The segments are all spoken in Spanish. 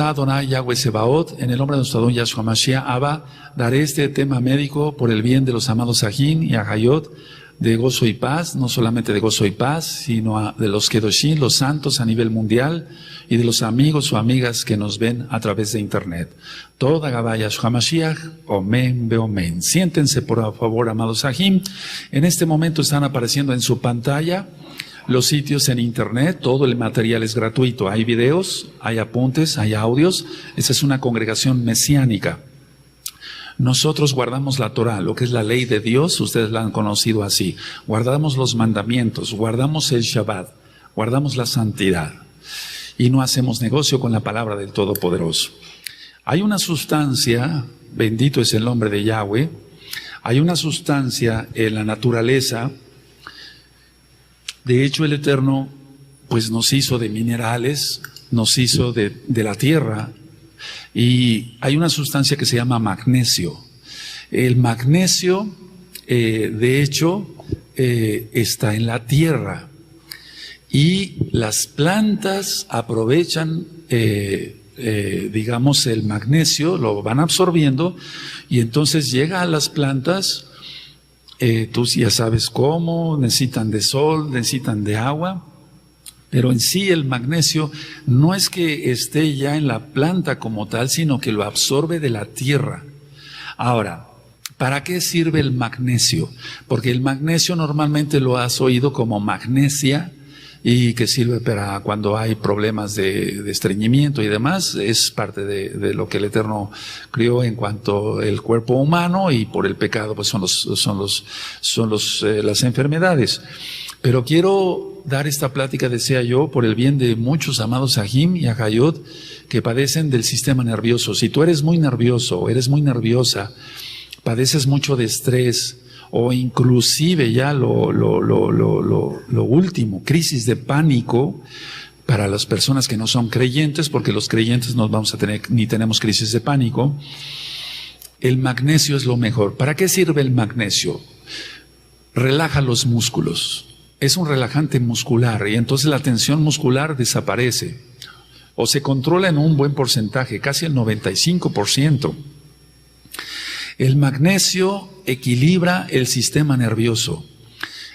Adonai Yahweh Sebaot, en el nombre de nuestro Adón Yahshua Mashiach, Abba, daré este tema médico por el bien de los amados Ajim y Ajayot, de gozo y paz, no solamente de gozo y paz, sino de los Kedoshim, los santos a nivel mundial, y de los amigos o amigas que nos ven a través de internet. Toda Gabá Yahshua Mashiach, Omen Beomen. Siéntense por favor, amados Ajim. En este momento están apareciendo en su pantalla los sitios en internet, todo el material es gratuito. Hay videos, hay apuntes, hay audios. Esa es una congregación mesiánica. Nosotros guardamos la Torah, lo que es la ley de Dios, ustedes la han conocido así. Guardamos los mandamientos, guardamos el Shabbat, guardamos la santidad. Y no hacemos negocio con la palabra del Todopoderoso. Hay una sustancia, bendito es el nombre de Yahweh, hay una sustancia en la naturaleza. De hecho, el Eterno, pues nos hizo de minerales, nos hizo de la tierra, y hay una sustancia que se llama magnesio. El magnesio, de hecho, está en la tierra, y las plantas aprovechan, digamos, el magnesio, lo van absorbiendo, y entonces llega a las plantas. Tú ya sabes cómo, necesitan de sol, necesitan de agua, pero en sí el magnesio no es que esté ya en la planta como tal, sino que lo absorbe de la tierra. Ahora, ¿para qué sirve el magnesio? Porque el magnesio normalmente lo has oído como magnesia, y que sirve para cuando hay problemas de estreñimiento y demás. Es parte de lo que el Eterno crió en cuanto al cuerpo humano, y por el pecado pues son las enfermedades. Pero quiero dar esta plática, desea yo, por el bien de muchos amados Ajim y Ajayot que padecen del sistema nervioso. Si tú eres muy nervioso o eres muy nerviosa, padeces mucho de estrés, o inclusive ya lo último, crisis de pánico, para las personas que no son creyentes, porque los creyentes no vamos a tener, ni tenemos crisis de pánico, el magnesio es lo mejor. ¿Para qué sirve el magnesio? Relaja los músculos, es un relajante muscular, y entonces la tensión muscular desaparece, o se controla en un buen porcentaje, casi el 95%. El magnesio equilibra el sistema nervioso.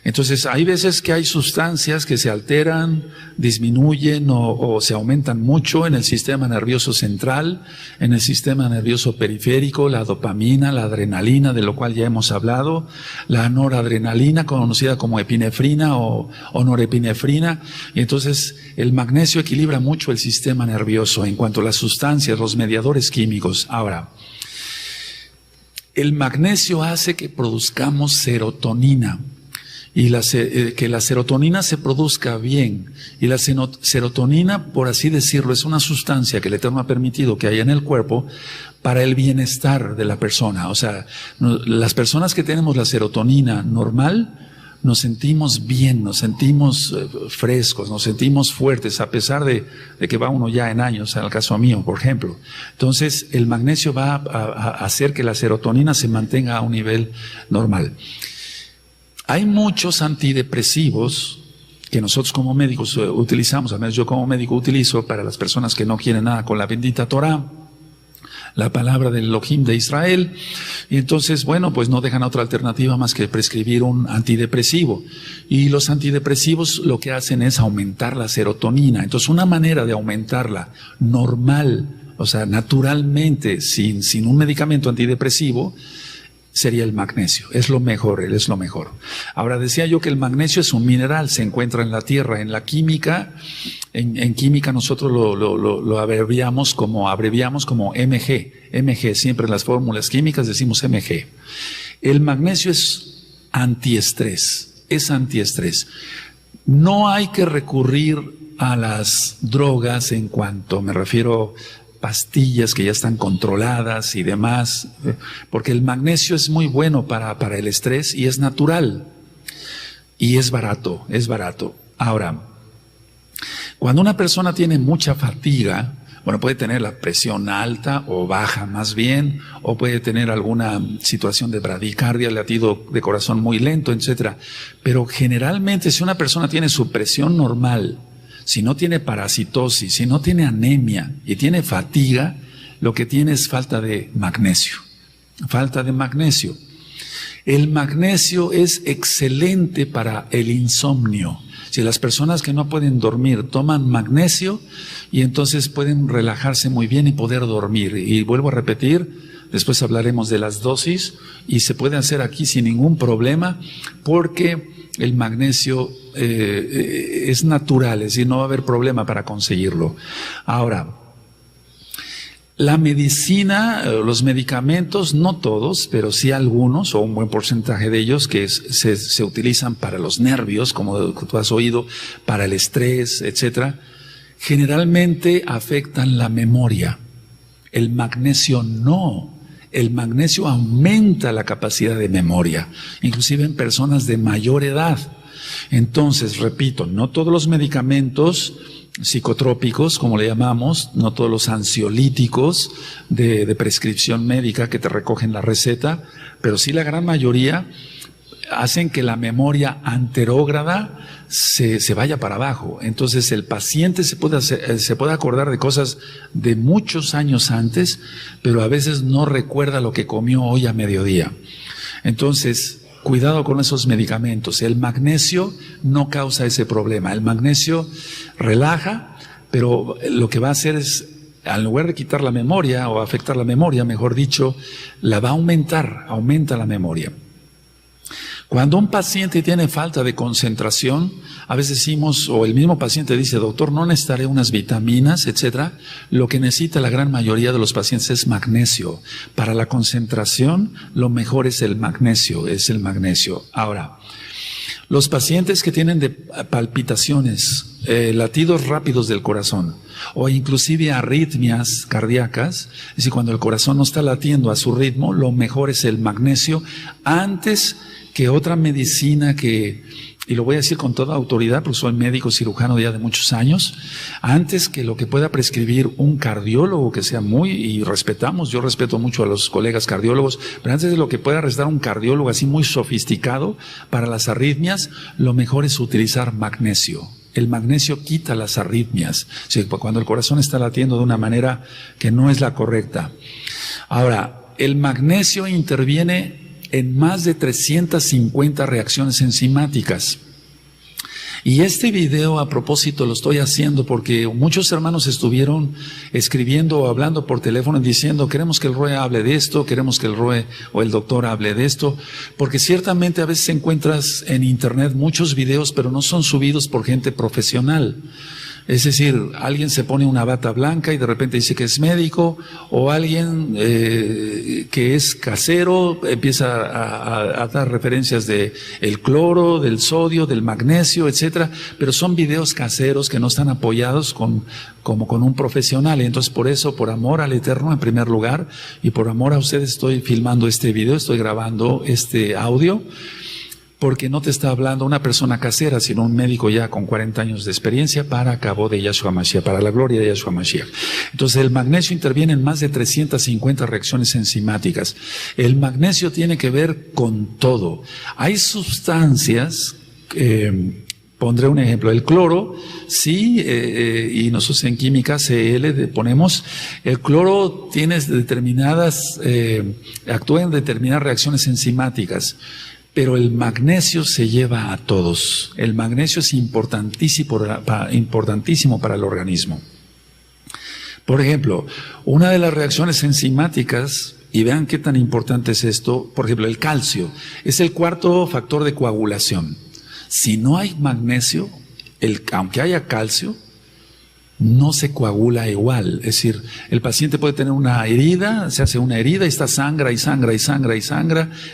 Entonces, hay veces que hay sustancias que se alteran, disminuyen o se aumentan mucho en el sistema nervioso central, en el sistema nervioso periférico, la dopamina, la adrenalina, de lo cual ya hemos hablado, la noradrenalina, conocida como epinefrina o norepinefrina. Y entonces, el magnesio equilibra mucho el sistema nervioso en cuanto a las sustancias, los mediadores químicos. Ahora, el magnesio hace que produzcamos serotonina, y que la serotonina se produzca bien. Y la serotonina, por así decirlo, es una sustancia que el Eterno ha permitido que haya en el cuerpo para el bienestar de la persona. O sea, las personas que tenemos la serotonina normal, nos sentimos bien, nos sentimos frescos, nos sentimos fuertes, a pesar de que va uno ya en años, en el caso mío, por ejemplo. Entonces, el magnesio va a hacer que la serotonina se mantenga a un nivel normal. Hay muchos antidepresivos que nosotros como médicos utilizamos, al menos yo como médico utilizo para las personas que no quieren nada con la bendita Torah, la palabra del Elohim de Israel, y entonces, bueno, pues no dejan otra alternativa más que prescribir un antidepresivo. Y los antidepresivos lo que hacen es aumentar la serotonina. Entonces, una manera de aumentarla normal, o sea, naturalmente, sin un medicamento antidepresivo, sería el magnesio. Es lo mejor, él es lo mejor. Ahora, decía yo que el magnesio es un mineral, se encuentra en la tierra. En la química, en química nosotros lo abreviamos como Mg. Mg, siempre en las fórmulas químicas decimos Mg. El magnesio es antiestrés, No hay que recurrir a las drogas en cuanto, me refiero pastillas que ya están controladas y demás, porque el magnesio es muy bueno para el estrés, y es natural, y es barato. Ahora, cuando una persona tiene mucha fatiga, bueno, puede tener la presión alta o baja más bien, o puede tener alguna situación de bradicardia, latido de corazón muy lento, etcétera. Pero generalmente, si una persona tiene su presión normal, si no tiene parasitosis, si no tiene anemia y tiene fatiga, lo que tiene es falta de magnesio. Falta de magnesio. El magnesio es excelente para el insomnio. Si las personas que no pueden dormir toman magnesio, y entonces pueden relajarse muy bien y poder dormir. Y vuelvo a repetir, después hablaremos de las dosis, y se puede hacer aquí sin ningún problema, porque el magnesio es natural, es decir, no va a haber problema para conseguirlo. Ahora, la medicina, los medicamentos, no todos, pero sí algunos, o un buen porcentaje de ellos, que se utilizan para los nervios, como tú has oído, para el estrés, etcétera, generalmente afectan la memoria. El magnesio no. El magnesio aumenta la capacidad de memoria, inclusive en personas de mayor edad. Entonces, repito, no todos los medicamentos psicotrópicos, como le llamamos, no todos los ansiolíticos de prescripción médica que te recogen la receta, pero sí la gran mayoría hacen que la memoria anterógrada se vaya para abajo. Entonces el paciente se puede acordar de cosas de muchos años antes, pero a veces no recuerda lo que comió hoy a mediodía. Entonces, cuidado con esos medicamentos. El magnesio no causa ese problema. El magnesio relaja, pero lo que va a hacer es, en lugar de quitar la memoria o afectar la memoria, mejor dicho, la va a aumentar, aumenta la memoria. Cuando un paciente tiene falta de concentración, a veces decimos, o el mismo paciente dice, doctor, no necesitaré unas vitaminas, etcétera. Lo que necesita la gran mayoría de los pacientes es magnesio. Para la concentración, lo mejor es el magnesio, Ahora, los pacientes que tienen de palpitaciones, latidos rápidos del corazón, o inclusive arritmias cardíacas, es decir, cuando el corazón no está latiendo a su ritmo, lo mejor es el magnesio antes que otra medicina y lo voy a decir con toda autoridad porque soy médico cirujano ya de muchos años, antes que lo que pueda prescribir un cardiólogo que sea yo respeto mucho a los colegas cardiólogos, pero antes de lo que pueda recetar un cardiólogo así muy sofisticado para las arritmias, lo mejor es utilizar magnesio. El magnesio quita las arritmias, o sea, cuando el corazón está latiendo de una manera que no es la correcta. Ahora, el magnesio interviene en más de 350 reacciones enzimáticas. Y este video a propósito lo estoy haciendo porque muchos hermanos estuvieron escribiendo o hablando por teléfono diciendo, queremos que el ROE hable de esto, queremos que el ROE o el doctor hable de esto, porque ciertamente a veces encuentras en internet muchos videos, pero no son subidos por gente profesional. Es decir, alguien se pone una bata blanca y de repente dice que es médico, o alguien que es casero empieza a dar referencias de el cloro, del sodio, del magnesio, etcétera, pero son videos caseros que no están apoyados como con un profesional. Y entonces por eso, por amor al Eterno en primer lugar, y por amor a ustedes estoy filmando este video, estoy grabando este audio, porque no te está hablando una persona casera, sino un médico ya con 40 años de experiencia para cabo de Yahshua Mashiach, para la gloria de Yahshua Mashiach. Entonces el magnesio interviene en más de 350 reacciones enzimáticas. El magnesio tiene que ver con todo. Hay sustancias, pondré un ejemplo, el cloro, sí, y nosotros en química Cl ponemos, el cloro tiene actúa en determinadas reacciones enzimáticas. Pero el magnesio se lleva a todos. El magnesio es importantísimo para el organismo. Por ejemplo, una de las reacciones enzimáticas, y vean qué tan importante es esto, por ejemplo, el calcio, es el cuarto factor de coagulación. Si no hay magnesio, aunque haya calcio, no se coagula igual. Es decir, el paciente puede tener una herida, se hace una herida y está sangra,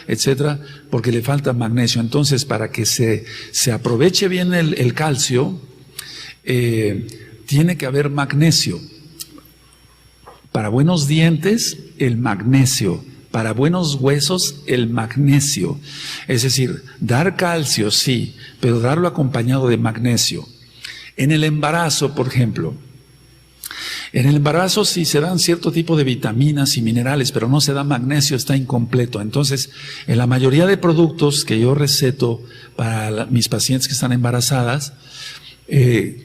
etcétera, porque le falta magnesio. Entonces, para que se aproveche bien el calcio, tiene que haber magnesio. Para buenos dientes, el magnesio. Para buenos huesos, el magnesio. Es decir, dar calcio, sí, pero darlo acompañado de magnesio. En el embarazo, por ejemplo, sí se dan cierto tipo de vitaminas y minerales, pero no se da magnesio, está incompleto. Entonces, en la mayoría de productos que yo receto para mis pacientes que están embarazadas,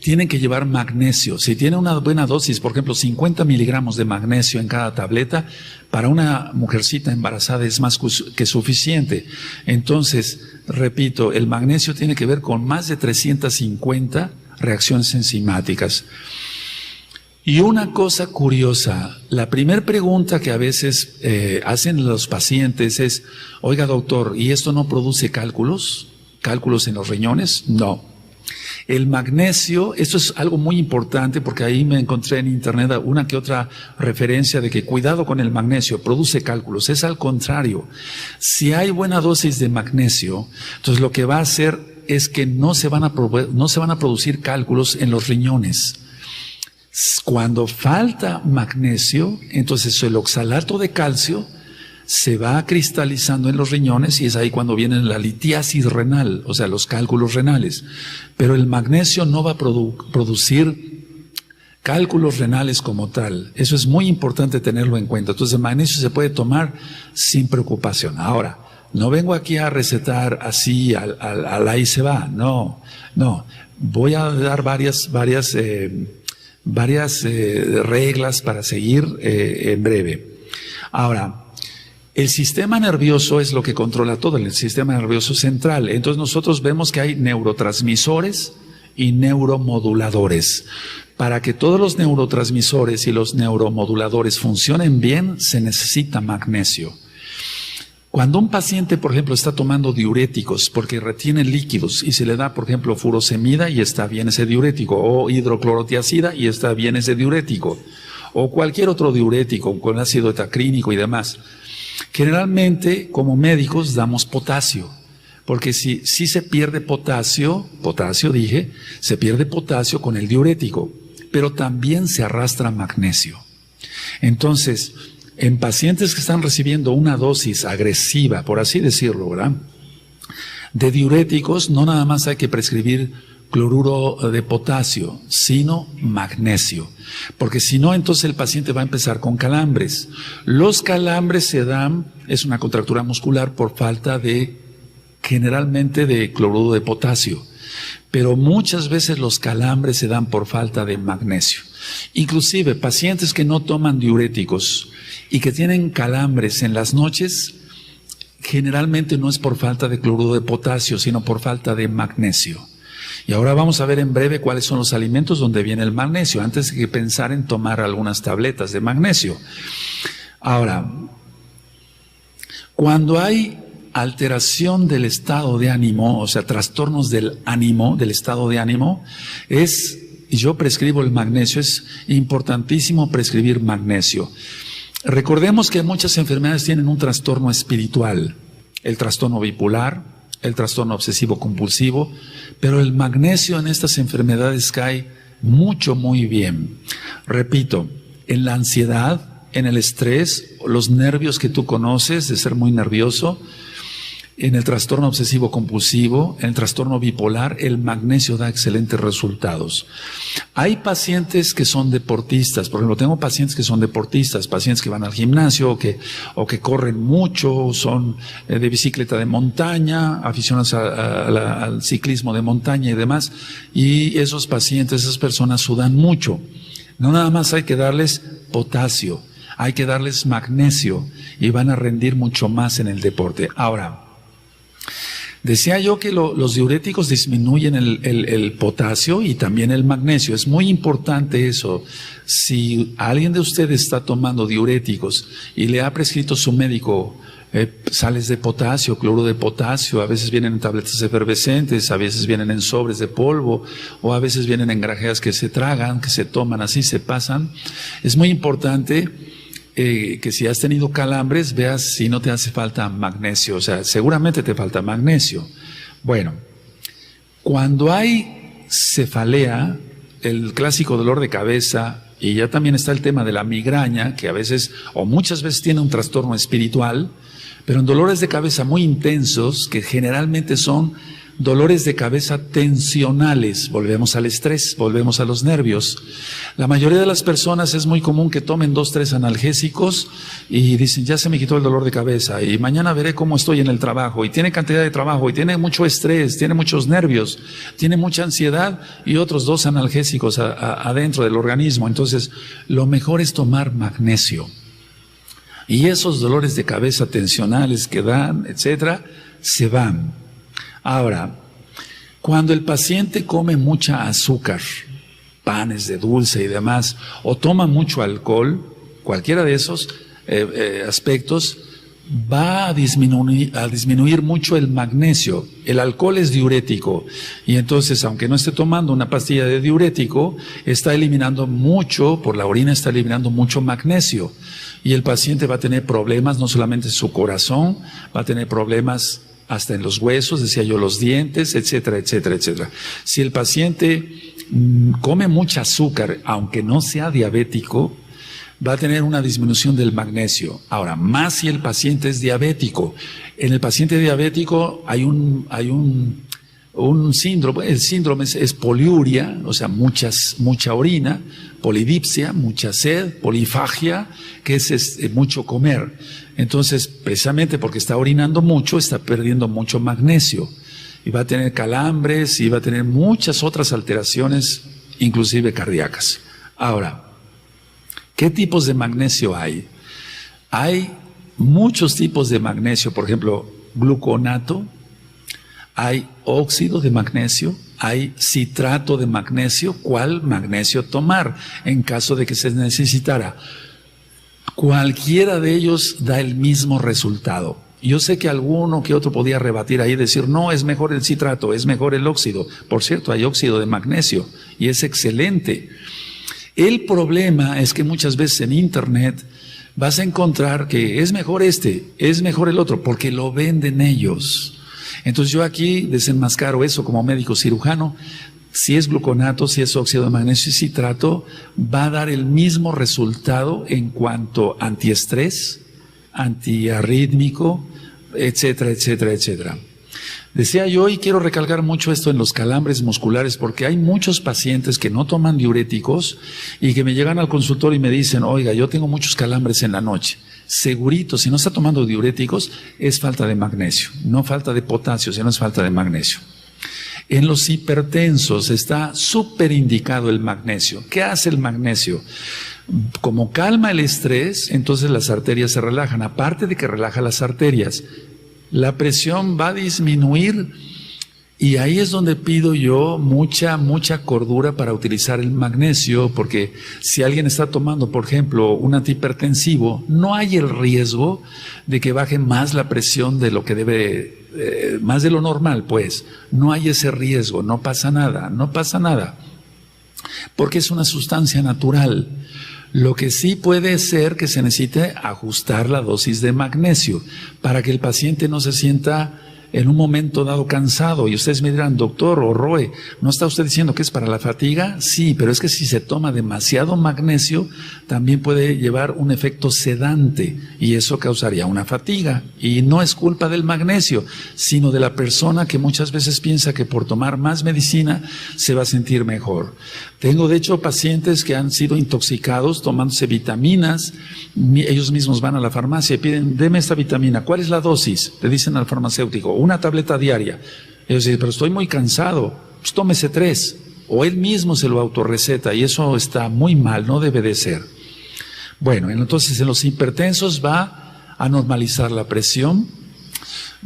tienen que llevar magnesio. Si tiene una buena dosis, por ejemplo, 50 miligramos de magnesio en cada tableta, para una mujercita embarazada es más que suficiente. Entonces, repito, el magnesio tiene que ver con más de 350 reacciones enzimáticas. Y una cosa curiosa, la primera pregunta que a veces hacen los pacientes es, oiga doctor, ¿y esto no produce cálculos? ¿Cálculos en los riñones? No. El magnesio, esto es algo muy importante porque ahí me encontré en internet una que otra referencia de que cuidado con el magnesio, produce cálculos. Es al contrario. Si hay buena dosis de magnesio, entonces lo que va a hacer es que no se van a producir cálculos en los riñones. Cuando falta magnesio, entonces el oxalato de calcio se va cristalizando en los riñones y es ahí cuando viene la litiasis renal, o sea, los cálculos renales. Pero el magnesio no va a producir cálculos renales como tal. Eso es muy importante tenerlo en cuenta. Entonces el magnesio se puede tomar sin preocupación. Ahora, no vengo aquí a recetar así, al ahí se va. No. Voy a dar varias reglas para seguir en breve. Ahora, el sistema nervioso es lo que controla todo, el sistema nervioso central. Entonces nosotros vemos que hay neurotransmisores y neuromoduladores. Para que todos los neurotransmisores y los neuromoduladores funcionen bien, se necesita magnesio. Cuando un paciente, por ejemplo, está tomando diuréticos porque retiene líquidos y se le da, por ejemplo, furosemida y está bien ese diurético, o hidroclorotiazida y está bien ese diurético, o cualquier otro diurético con ácido etacrínico y demás, generalmente, como médicos, damos potasio, porque si se pierde potasio se pierde potasio con el diurético, pero también se arrastra magnesio. Entonces, en pacientes que están recibiendo una dosis agresiva, por así decirlo, ¿verdad?, de diuréticos, no nada más hay que prescribir cloruro de potasio, sino magnesio. Porque si no, entonces el paciente va a empezar con calambres. Los calambres se dan, es una contractura muscular por falta generalmente de cloruro de potasio. Pero muchas veces los calambres se dan por falta de magnesio. Inclusive pacientes que no toman diuréticos y que tienen calambres en las noches, generalmente no es por falta de cloruro de potasio, sino por falta de magnesio. Y ahora vamos a ver en breve cuáles son los alimentos donde viene el magnesio, antes de que pensar en tomar algunas tabletas de magnesio. Ahora, cuando hay alteración del estado de ánimo, o sea, trastornos del ánimo, del estado de ánimo, yo prescribo el magnesio, es importantísimo prescribir magnesio. Recordemos que muchas enfermedades tienen un trastorno espiritual, el trastorno bipolar, el trastorno obsesivo compulsivo, pero el magnesio en estas enfermedades cae muy bien. Repito, en la ansiedad, en el estrés, los nervios que tú conoces de ser muy nervioso, en el trastorno obsesivo compulsivo, en el trastorno bipolar, el magnesio da excelentes resultados. Hay pacientes que son deportistas, por ejemplo, tengo pacientes que son deportistas, pacientes que van al gimnasio o que corren mucho, son de bicicleta de montaña, aficionados al ciclismo de montaña y demás, y esos pacientes, esas personas sudan mucho. No nada más hay que darles potasio, hay que darles magnesio y van a rendir mucho más en el deporte. Ahora, decía yo que los diuréticos disminuyen el potasio y también el magnesio. Es muy importante eso. Si alguien de ustedes está tomando diuréticos y le ha prescrito su médico sales de potasio, cloruro de potasio, a veces vienen en tabletas efervescentes, a veces vienen en sobres de polvo, o a veces vienen en grajeas que se tragan, que se toman así, se pasan. Es muy importante que si has tenido calambres, veas si no te hace falta magnesio, o sea, seguramente te falta magnesio. Bueno, cuando hay cefalea, el clásico dolor de cabeza, y ya también está el tema de la migraña, que a veces o muchas veces tiene un trastorno espiritual, pero en dolores de cabeza muy intensos, que generalmente son dolores de cabeza tensionales, volvemos al estrés, volvemos a los nervios. La mayoría de las personas es muy común que tomen 2, 3 analgésicos y dicen, ya se me quitó el dolor de cabeza y mañana veré cómo estoy en el trabajo, y tiene cantidad de trabajo y tiene mucho estrés, tiene muchos nervios, tiene mucha ansiedad y otros 2 analgésicos adentro del organismo. Entonces, lo mejor es tomar magnesio. Y esos dolores de cabeza tensionales que dan, etcétera, se van. Ahora, cuando el paciente come mucha azúcar, panes de dulce y demás, o toma mucho alcohol, cualquiera de esos aspectos, va a disminuir mucho el magnesio. El alcohol es diurético y entonces, aunque no esté tomando una pastilla de diurético, está eliminando mucho, por la orina está eliminando mucho magnesio. Y el paciente va a tener problemas, no solamente en su corazón, va a tener problemas hasta en los huesos, decía yo, los dientes, etcétera, etcétera, etcétera. Si el paciente come mucha azúcar, aunque no sea diabético, va a tener una disminución del magnesio. Ahora, más si el paciente es diabético. En el paciente diabético hay un síndrome, el síndrome es poliuria, o sea, mucha orina, polidipsia, mucha sed, polifagia, que es mucho comer. Entonces, precisamente porque está orinando mucho, está perdiendo mucho magnesio. Y va a tener calambres y va a tener muchas otras alteraciones, inclusive cardíacas. Ahora, ¿qué tipos de magnesio hay? Hay muchos tipos de magnesio, por ejemplo, gluconato, hay óxido de magnesio, hay citrato de magnesio. ¿Cuál magnesio tomar en caso de que se necesitara? Cualquiera de ellos da el mismo resultado. Yo sé que alguno que otro podía rebatir ahí y decir, no, es mejor el citrato, es mejor el óxido. Por cierto, hay óxido de magnesio y es excelente. El problema es que muchas veces en internet vas a encontrar que es mejor es mejor el otro, porque lo venden ellos. Entonces yo aquí desenmascaro eso como médico cirujano. Si es gluconato, si es óxido de magnesio y citrato, va a dar el mismo resultado en cuanto a antiestrés, antiarrítmico, etcétera, etcétera, etcétera. Decía yo, y quiero recalcar mucho esto en los calambres musculares, porque hay muchos pacientes que no toman diuréticos y que me llegan al consultorio y me dicen, oiga, yo tengo muchos calambres en la noche. Segurito, si no está tomando diuréticos, es falta de magnesio, no falta de potasio, sino es falta de magnesio. En los hipertensos está súper indicado el magnesio. ¿Qué hace el magnesio? Como calma el estrés, entonces las arterias se relajan. Aparte de que relaja las arterias, la presión va a disminuir y ahí es donde pido yo mucha cordura para utilizar el magnesio, porque si alguien está tomando, por ejemplo, un antihipertensivo, no hay el riesgo de que baje más la presión de lo que debe, más de lo normal, pues. No hay ese riesgo, no pasa nada, porque es una sustancia natural. Lo que sí puede ser que se necesite ajustar la dosis de magnesio para que el paciente no se sienta en un momento dado cansado. Y ustedes me dirán, doctor o Roe, ¿no está usted diciendo que es para la fatiga? Sí, pero es que si se toma demasiado magnesio, también puede llevar un efecto sedante y eso causaría una fatiga. Y no es culpa del magnesio, sino de la persona que muchas veces piensa que por tomar más medicina se va a sentir mejor. Tengo de hecho pacientes que han sido intoxicados tomándose vitaminas. Ellos mismos van a la farmacia y piden, deme esta vitamina. ¿Cuál es la dosis? Le dicen al farmacéutico, una tableta diaria. Ellos dicen, pero estoy muy cansado, pues tómese 3. O él mismo se lo autorreceta y eso está muy mal, no debe de ser. Bueno, entonces en los hipertensos va a normalizar la presión,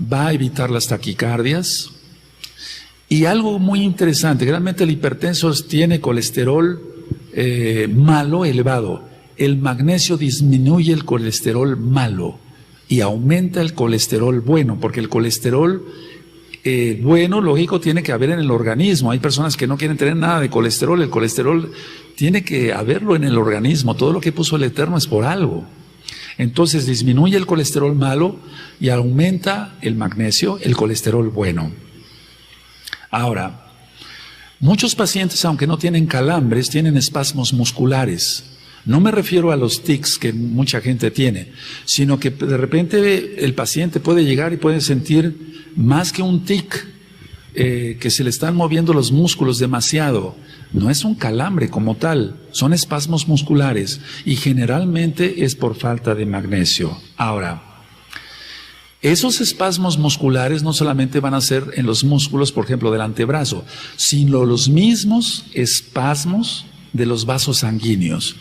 va a evitar las taquicardias. Y algo muy interesante, realmente el hipertenso tiene colesterol malo elevado. El magnesio disminuye el colesterol malo y aumenta el colesterol bueno, porque el colesterol bueno, lógico, tiene que haber en el organismo. Hay personas que no quieren tener nada de colesterol. El colesterol tiene que haberlo en el organismo. Todo lo que puso el Eterno es por algo. Entonces disminuye el colesterol malo y aumenta el magnesio, el colesterol bueno. Ahora, muchos pacientes, aunque no tienen calambres, tienen espasmos musculares. No me refiero a los tics que mucha gente tiene, sino que de repente el paciente puede llegar y puede sentir más que un tic, que se le están moviendo los músculos demasiado. No es un calambre como tal, son espasmos musculares y generalmente es por falta de magnesio. Ahora, esos espasmos musculares no solamente van a ser en los músculos, por ejemplo, del antebrazo, sino los mismos espasmos de los vasos sanguíneos.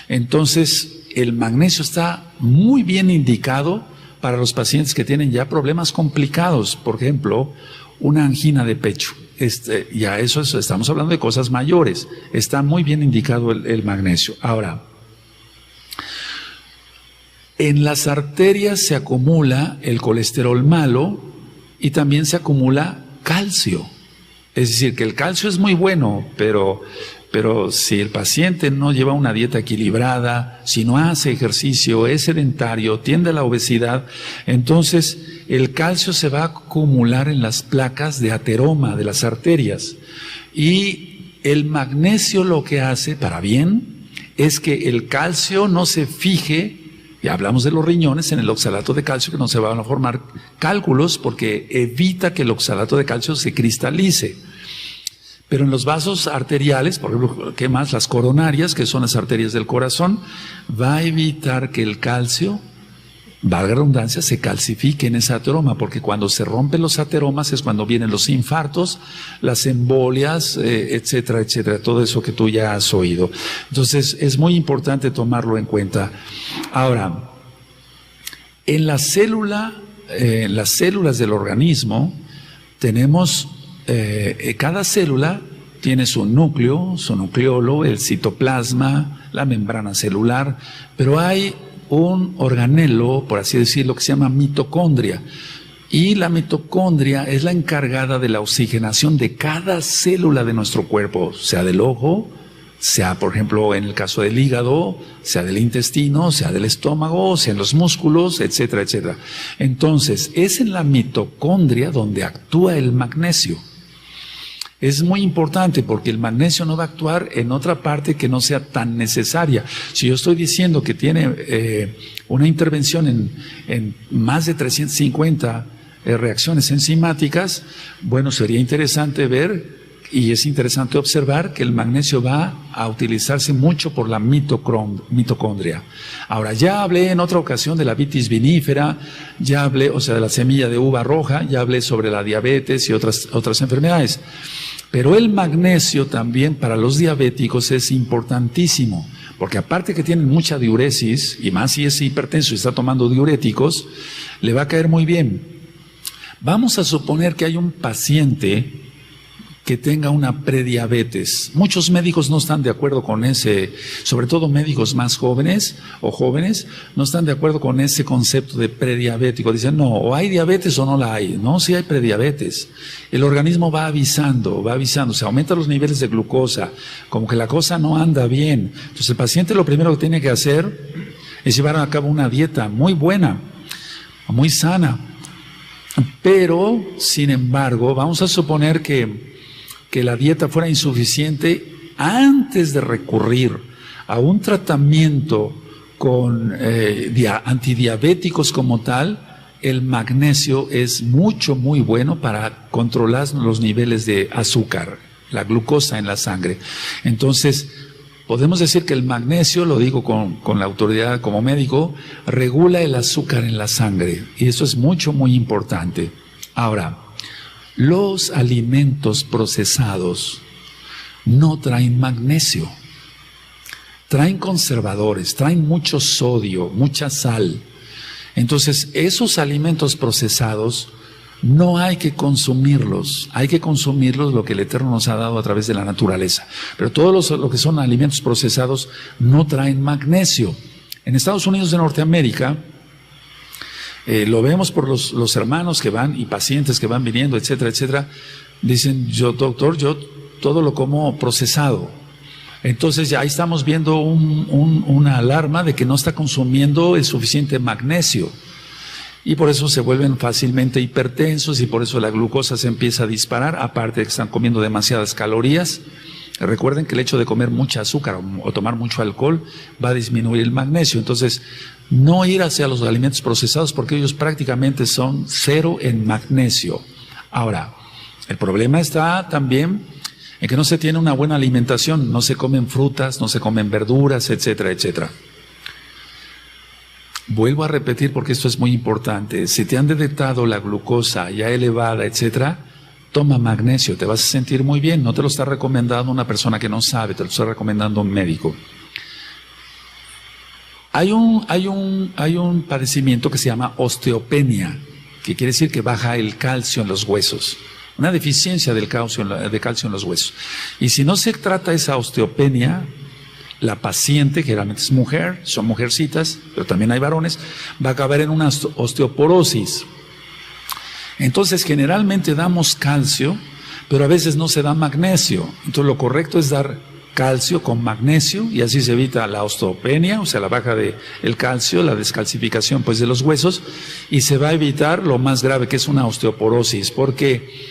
Entonces, el magnesio está muy bien indicado para los pacientes que tienen ya problemas complicados, por ejemplo, una angina de pecho. Estamos hablando de cosas mayores. Está muy bien indicado el magnesio. Ahora, en las arterias se acumula el colesterol malo y también se acumula calcio. Es decir, que el calcio es muy bueno, pero si el paciente no lleva una dieta equilibrada, si no hace ejercicio, es sedentario, tiende a la obesidad, entonces el calcio se va a acumular en las placas de ateroma de las arterias. Y el magnesio lo que hace, para bien, es que el calcio no se fije. Ya hablamos de los riñones, en el oxalato de calcio, que no se van a formar cálculos porque evita que el oxalato de calcio se cristalice. Pero en los vasos arteriales, por ejemplo, ¿qué más? Las coronarias, que son las arterias del corazón, va a evitar que el calcio, valga la redundancia, se calcifique en ese ateroma, porque cuando se rompen los ateromas es cuando vienen los infartos, las embolias, etcétera, etcétera, todo eso que tú ya has oído. Entonces, es muy importante tomarlo en cuenta. Ahora, en las células del organismo, tenemos, cada célula tiene su núcleo, su nucleolo, el citoplasma, la membrana celular, pero hay un organelo, por así decirlo, que se llama mitocondria. Y la mitocondria es la encargada de la oxigenación de cada célula de nuestro cuerpo, sea del ojo, sea, por ejemplo, en el caso del hígado, sea del intestino, sea del estómago, sea en los músculos, etcétera, etcétera. Entonces, es en la mitocondria donde actúa el magnesio. Es muy importante porque el magnesio no va a actuar en otra parte que no sea tan necesaria. Si yo estoy diciendo que tiene una intervención en más de 350 reacciones enzimáticas, bueno, sería interesante ver y es interesante observar que el magnesio va a utilizarse mucho por la mitocondria. Ahora, ya hablé en otra ocasión de la vitis vinífera, ya hablé, o sea, de la semilla de uva roja, ya hablé sobre la diabetes y otras enfermedades. Pero el magnesio también para los diabéticos es importantísimo, porque aparte que tienen mucha diuresis, y más si es hipertenso y está tomando diuréticos, le va a caer muy bien. Vamos a suponer que hay un paciente que tenga una prediabetes. Muchos médicos no están de acuerdo con ese, sobre todo médicos más jóvenes o jóvenes, no están de acuerdo con ese concepto de prediabético. Dicen, no, o hay diabetes o no la hay. No, sí hay prediabetes. El organismo va avisando, se aumentan los niveles de glucosa, como que la cosa no anda bien. Entonces el paciente lo primero que tiene que hacer es llevar a cabo una dieta muy buena, muy sana. Pero, sin embargo, vamos a suponer que la dieta fuera insuficiente antes de recurrir a un tratamiento con antidiabéticos como tal. El magnesio es muy bueno para controlar los niveles de azúcar, la glucosa en la sangre. Entonces, podemos decir que el magnesio, lo digo con la autoridad como médico, regula el azúcar en la sangre y eso es muy importante. Ahora, los alimentos procesados no traen magnesio, traen conservadores, traen mucho sodio, mucha sal. Entonces, esos alimentos procesados no hay que consumirlos, hay que consumirlos lo que el Eterno nos ha dado a través de la naturaleza. Pero todos lo que son alimentos procesados no traen magnesio. En Estados Unidos de Norteamérica, lo vemos por los hermanos que van y pacientes que van viniendo, etcétera, etcétera. Dicen, doctor, yo todo lo como procesado. Entonces ya ahí estamos viendo una alarma de que no está consumiendo el suficiente magnesio. Y por eso se vuelven fácilmente hipertensos y por eso la glucosa se empieza a disparar, aparte de que están comiendo demasiadas calorías. Recuerden que el hecho de comer mucha azúcar o tomar mucho alcohol va a disminuir el magnesio. Entonces, no ir hacia los alimentos procesados porque ellos prácticamente son cero en magnesio. Ahora, El problema está también en que no se tiene una buena alimentación, no se comen frutas, no se comen verduras, etcétera, etcétera. Vuelvo a repetir porque esto es muy importante. Si te han detectado la glucosa ya elevada, etcétera, toma magnesio, te vas a sentir muy bien. No te lo está recomendando una persona que no sabe, te lo está recomendando un médico. Hay un padecimiento que se llama osteopenia, que quiere decir que baja el calcio en los huesos. Una deficiencia de calcio en los huesos. Y si no se trata esa osteopenia, la paciente, generalmente es mujer, son mujercitas, pero también hay varones, va a acabar en una osteoporosis. Entonces, generalmente damos calcio, pero a veces no se da magnesio. Entonces, lo correcto es dar calcio con magnesio y así se evita la osteopenia, o sea, la baja del calcio, la descalcificación pues de los huesos, y se va a evitar lo más grave, que es una osteoporosis, porque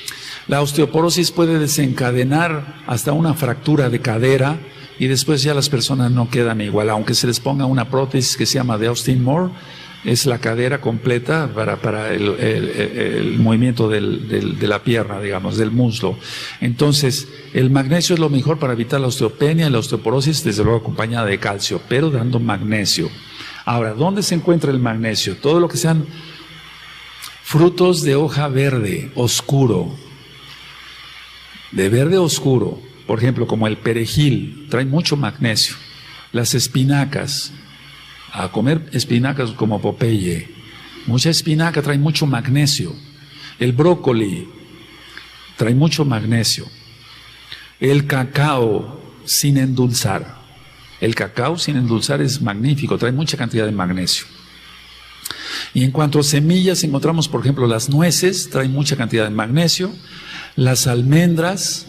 la osteoporosis puede desencadenar hasta una fractura de cadera y después ya las personas no quedan igual, aunque se les ponga una prótesis que se llama de Austin Moore, es la cadera completa para el movimiento de la pierna, digamos, del muslo. Entonces, el magnesio es lo mejor para evitar la osteopenia y la osteoporosis, desde luego acompañada de calcio, pero dando magnesio. Ahora, ¿dónde se encuentra el magnesio? Todo lo que sean frutos de hoja verde, oscuro, de verde oscuro, por ejemplo, como el perejil, trae mucho magnesio. Las espinacas, a comer espinacas como Popeye. Mucha espinaca trae mucho magnesio. El brócoli trae mucho magnesio. El cacao sin endulzar. El cacao sin endulzar es magnífico, trae mucha cantidad de magnesio. Y en cuanto a semillas, encontramos, por ejemplo, las nueces, traen mucha cantidad de magnesio. Las almendras,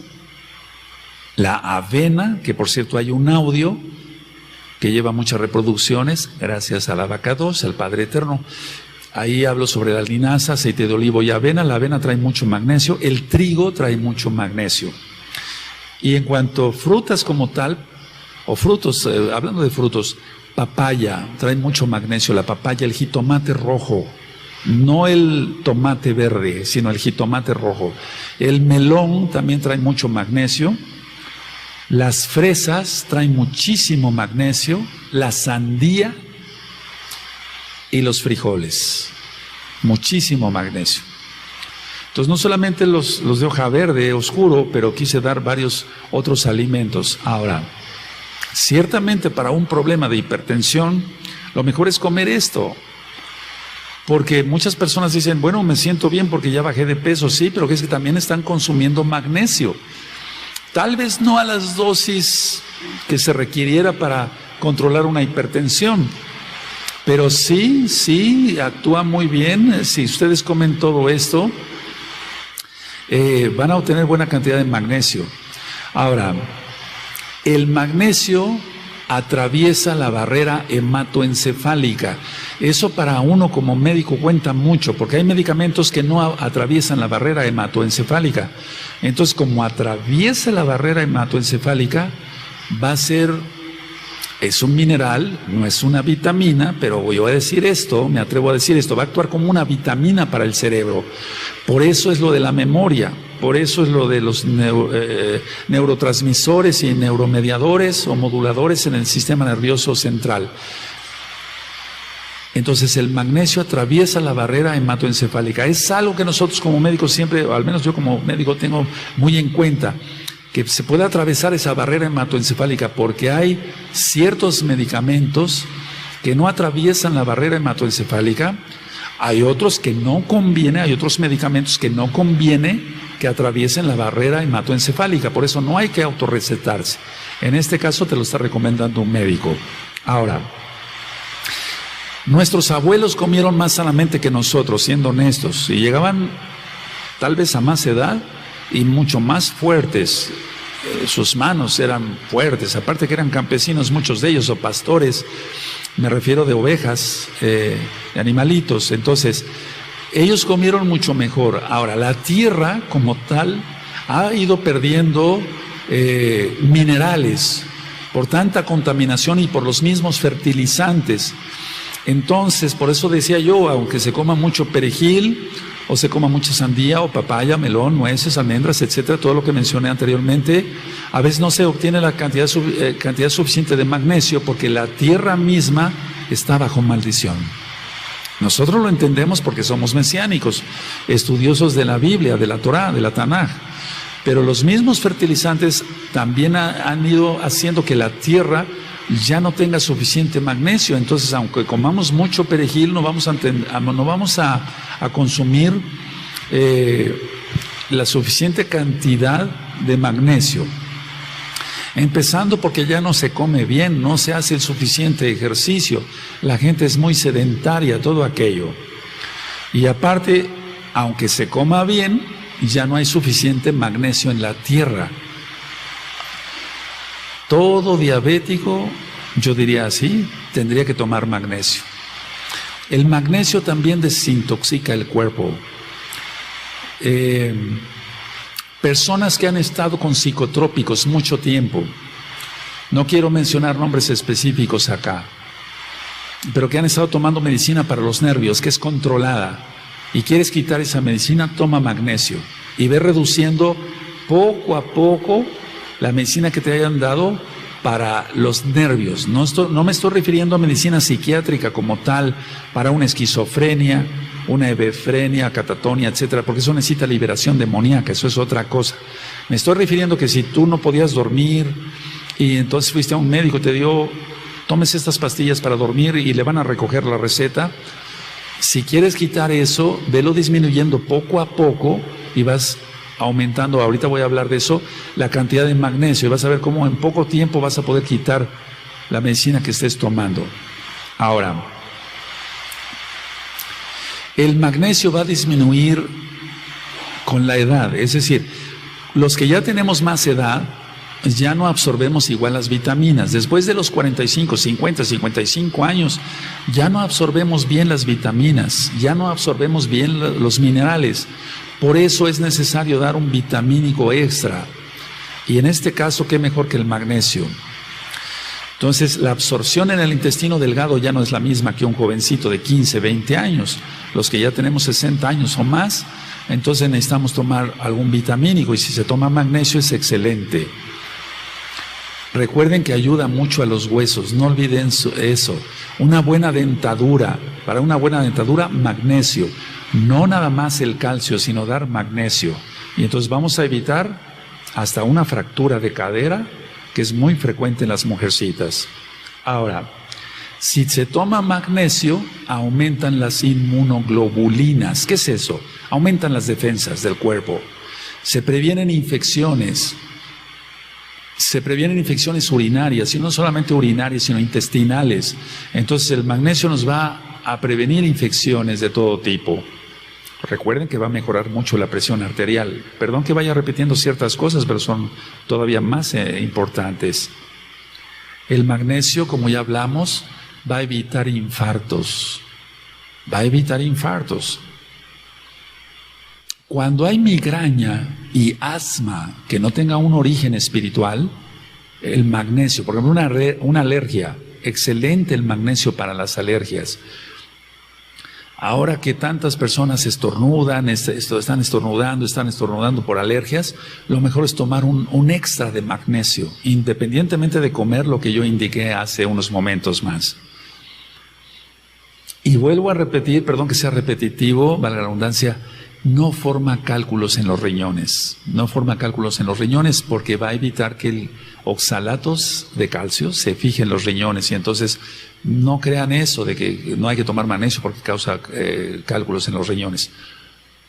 la avena, que por cierto hay un audio que lleva muchas reproducciones, gracias a la Vaca 2, al Padre Eterno. Ahí hablo sobre la linaza, aceite de olivo y avena. La avena trae mucho magnesio, el trigo trae mucho magnesio. Y en cuanto a frutas como tal, o frutos, hablando de frutos, papaya, trae mucho magnesio, la papaya, el jitomate rojo, no el tomate verde, sino el jitomate rojo. El melón también trae mucho magnesio. Las fresas traen muchísimo magnesio, la sandía y los frijoles, muchísimo magnesio. Entonces no solamente los de hoja verde oscuro, pero quise dar varios otros alimentos. Ahora, ciertamente para un problema de hipertensión, lo mejor es comer esto. Porque muchas personas dicen, bueno, me siento bien porque ya bajé de peso, sí, pero es que también están consumiendo magnesio. Tal vez no a las dosis que se requiriera para controlar una hipertensión, pero sí, actúa muy bien. Si ustedes comen todo esto, van a obtener buena cantidad de magnesio. Ahora, el magnesio atraviesa la barrera hematoencefálica. Eso para uno como médico cuenta mucho, porque hay medicamentos que no atraviesan la barrera hematoencefálica. Entonces, como atraviesa la barrera hematoencefálica, va a ser, es un mineral, no es una vitamina, pero voy a decir esto, me atrevo a decir esto, va a actuar como una vitamina para el cerebro. Por eso es lo de la memoria, por eso es lo de los neurotransmisores y neuromediadores o moduladores en el sistema nervioso central. Entonces el magnesio atraviesa la barrera hematoencefálica. Es algo que nosotros como médicos siempre, o al menos yo como médico tengo muy en cuenta, que se puede atravesar esa barrera hematoencefálica porque hay ciertos medicamentos que no atraviesan la barrera hematoencefálica. Hay otros que no conviene, hay otros medicamentos que no conviene que atraviesen la barrera hematoencefálica. Por eso no hay que autorrecetarse. En este caso te lo está recomendando un médico. Ahora, nuestros abuelos comieron más sanamente que nosotros, siendo honestos, y llegaban tal vez a más edad y mucho más fuertes. Sus manos eran fuertes, aparte que eran campesinos, muchos de ellos, o pastores, me refiero de ovejas, de animalitos. Entonces, ellos comieron mucho mejor. Ahora, la tierra como tal ha ido perdiendo minerales por tanta contaminación y por los mismos fertilizantes. Entonces, por eso decía yo, aunque se coma mucho perejil o se coma mucha sandía o papaya, melón, nueces, almendras, etcétera, todo lo que mencioné anteriormente, a veces no se obtiene la cantidad suficiente de magnesio porque la tierra misma está bajo maldición. Nosotros lo entendemos porque somos mesiánicos, estudiosos de la Biblia, de la Torá, de la Tanaj, pero los mismos fertilizantes también han ido haciendo que la tierra ya no tenga suficiente magnesio. Entonces, aunque comamos mucho perejil, no vamos a consumir la suficiente cantidad de magnesio. Empezando porque ya no se come bien, no se hace el suficiente ejercicio, la gente es muy sedentaria, todo aquello. Y aparte, aunque se coma bien, ya no hay suficiente magnesio en la tierra. Todo diabético, yo diría así, tendría que tomar magnesio. El magnesio también desintoxica el cuerpo. Personas que han estado con psicotrópicos mucho tiempo, no quiero mencionar nombres específicos acá, pero que han estado tomando medicina para los nervios, que es controlada, y quieres quitar esa medicina, toma magnesio y ve reduciendo poco a poco la medicina que te hayan dado para los nervios. No me estoy refiriendo a medicina psiquiátrica como tal, para una esquizofrenia, una hebefrenia, catatonia, etcétera, porque eso necesita liberación demoníaca, eso es otra cosa. Me estoy refiriendo que si tú no podías dormir y entonces fuiste a un médico y te dio, tomes estas pastillas para dormir y le van a recoger la receta, si quieres quitar eso, velo disminuyendo poco a poco y vas aumentando, ahorita voy a hablar de eso, la cantidad de magnesio y vas a ver cómo en poco tiempo vas a poder quitar la medicina que estés tomando. Ahora, el magnesio va a disminuir con la edad, es decir, los que ya tenemos más edad, ya no absorbemos igual las vitaminas. Después de los 45, 50, 55 años, ya no absorbemos bien las vitaminas, ya no absorbemos bien los minerales. Por eso es necesario dar un vitamínico extra. Y en este caso, ¿qué mejor que el magnesio? Entonces, la absorción en el intestino delgado ya no es la misma que un jovencito de 15, 20 años. Los que ya tenemos 60 años o más, entonces necesitamos tomar algún vitamínico y si se toma magnesio es excelente. Recuerden que ayuda mucho a los huesos, no olviden eso. Una buena dentadura, para una buena dentadura, magnesio. No nada más el calcio, sino dar magnesio. Y entonces vamos a evitar hasta una fractura de cadera, que es muy frecuente en las mujercitas. Ahora, si se toma magnesio, aumentan las inmunoglobulinas. ¿Qué es eso? Aumentan las defensas del cuerpo. Se previenen infecciones. Se previenen infecciones urinarias, y no solamente urinarias, sino intestinales. Entonces el magnesio nos va a prevenir infecciones de todo tipo. Recuerden que va a mejorar mucho la presión arterial. Perdón que vaya repitiendo ciertas cosas, pero son todavía más importantes. El magnesio, como ya hablamos, va a evitar infartos. Va a evitar infartos. Cuando hay migraña y asma que no tenga un origen espiritual, el magnesio, por ejemplo, una alergia, excelente el magnesio para las alergias. Ahora que tantas personas estornudan, están estornudando por alergias, lo mejor es tomar un extra de magnesio, independientemente de comer lo que yo indiqué hace unos momentos más. Y vuelvo a repetir, perdón que sea repetitivo, valga la redundancia, no forma cálculos en los riñones. No forma cálculos en los riñones porque va a evitar que el oxalatos de calcio se fije en los riñones. Y entonces no crean eso de que no hay que tomar magnesio porque causa cálculos en los riñones.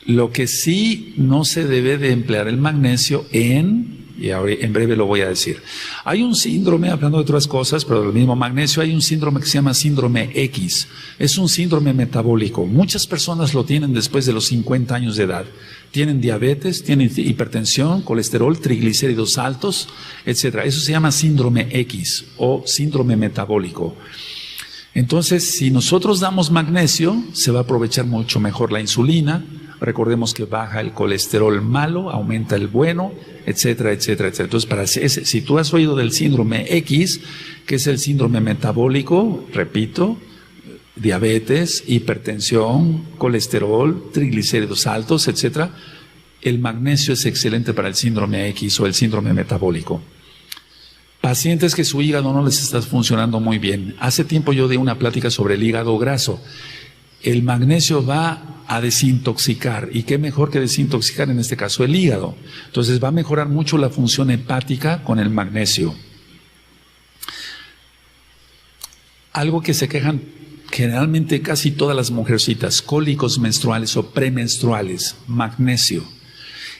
Lo que sí no se debe de emplear el magnesio y ahora en breve lo voy a decir. Hay un síndrome, hablando de otras cosas, pero del mismo magnesio, hay un síndrome que se llama síndrome X. Es un síndrome metabólico. Muchas personas lo tienen después de los 50 años de edad. Tienen diabetes, tienen hipertensión, colesterol, triglicéridos altos, etcétera. Eso se llama síndrome X o síndrome metabólico. Entonces, si nosotros damos magnesio, se va a aprovechar mucho mejor la insulina. Recordemos que baja el colesterol malo, aumenta el bueno, etcétera, etcétera, etcétera. Entonces, si tú has oído del síndrome X, que es el síndrome metabólico, repito, diabetes, hipertensión, colesterol, triglicéridos altos, etc. El magnesio es excelente para el síndrome X o el síndrome metabólico. Pacientes que su hígado no les está funcionando muy bien. Hace tiempo yo di una plática sobre el hígado graso. El magnesio va a desintoxicar, y qué mejor que desintoxicar en este caso el hígado. Entonces va a mejorar mucho la función hepática con el magnesio. Algo que se quejan generalmente casi todas las mujercitas, cólicos menstruales o premenstruales, magnesio.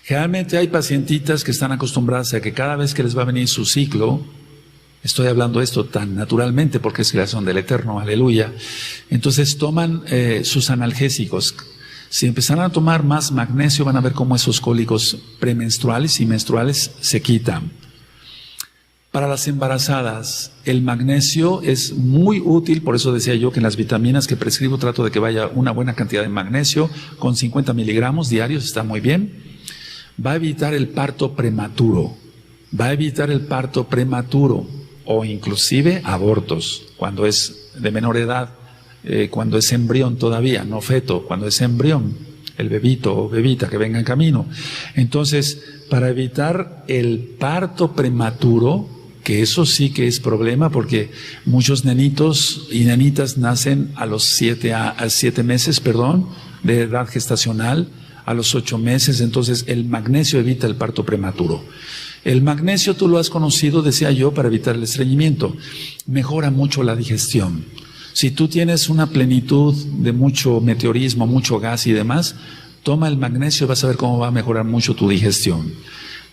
Generalmente hay pacientitas que están acostumbradas a que cada vez que les va a venir su ciclo, estoy hablando esto tan naturalmente porque es creación del Eterno, aleluya, entonces toman sus analgésicos. Si empezaran a tomar más magnesio van a ver cómo esos cólicos premenstruales y menstruales se quitan. Para las embarazadas, el magnesio es muy útil, por eso decía yo que en las vitaminas que prescribo trato de que vaya una buena cantidad de magnesio, con 50 miligramos diarios está muy bien. Va a evitar el parto prematuro, o inclusive abortos, cuando es de menor edad, cuando es embrión todavía, no feto, cuando es embrión, el bebito o bebita que venga en camino. Entonces, para evitar el parto prematuro, que eso sí que es problema porque muchos nenitos y nenitas nacen a los 7 meses, de edad gestacional, a los 8 meses, entonces el magnesio evita el parto prematuro. El magnesio tú lo has conocido, decía yo, para evitar el estreñimiento. Mejora mucho la digestión. Si tú tienes una plenitud de mucho meteorismo, mucho gas y demás, toma el magnesio y vas a ver cómo va a mejorar mucho tu digestión.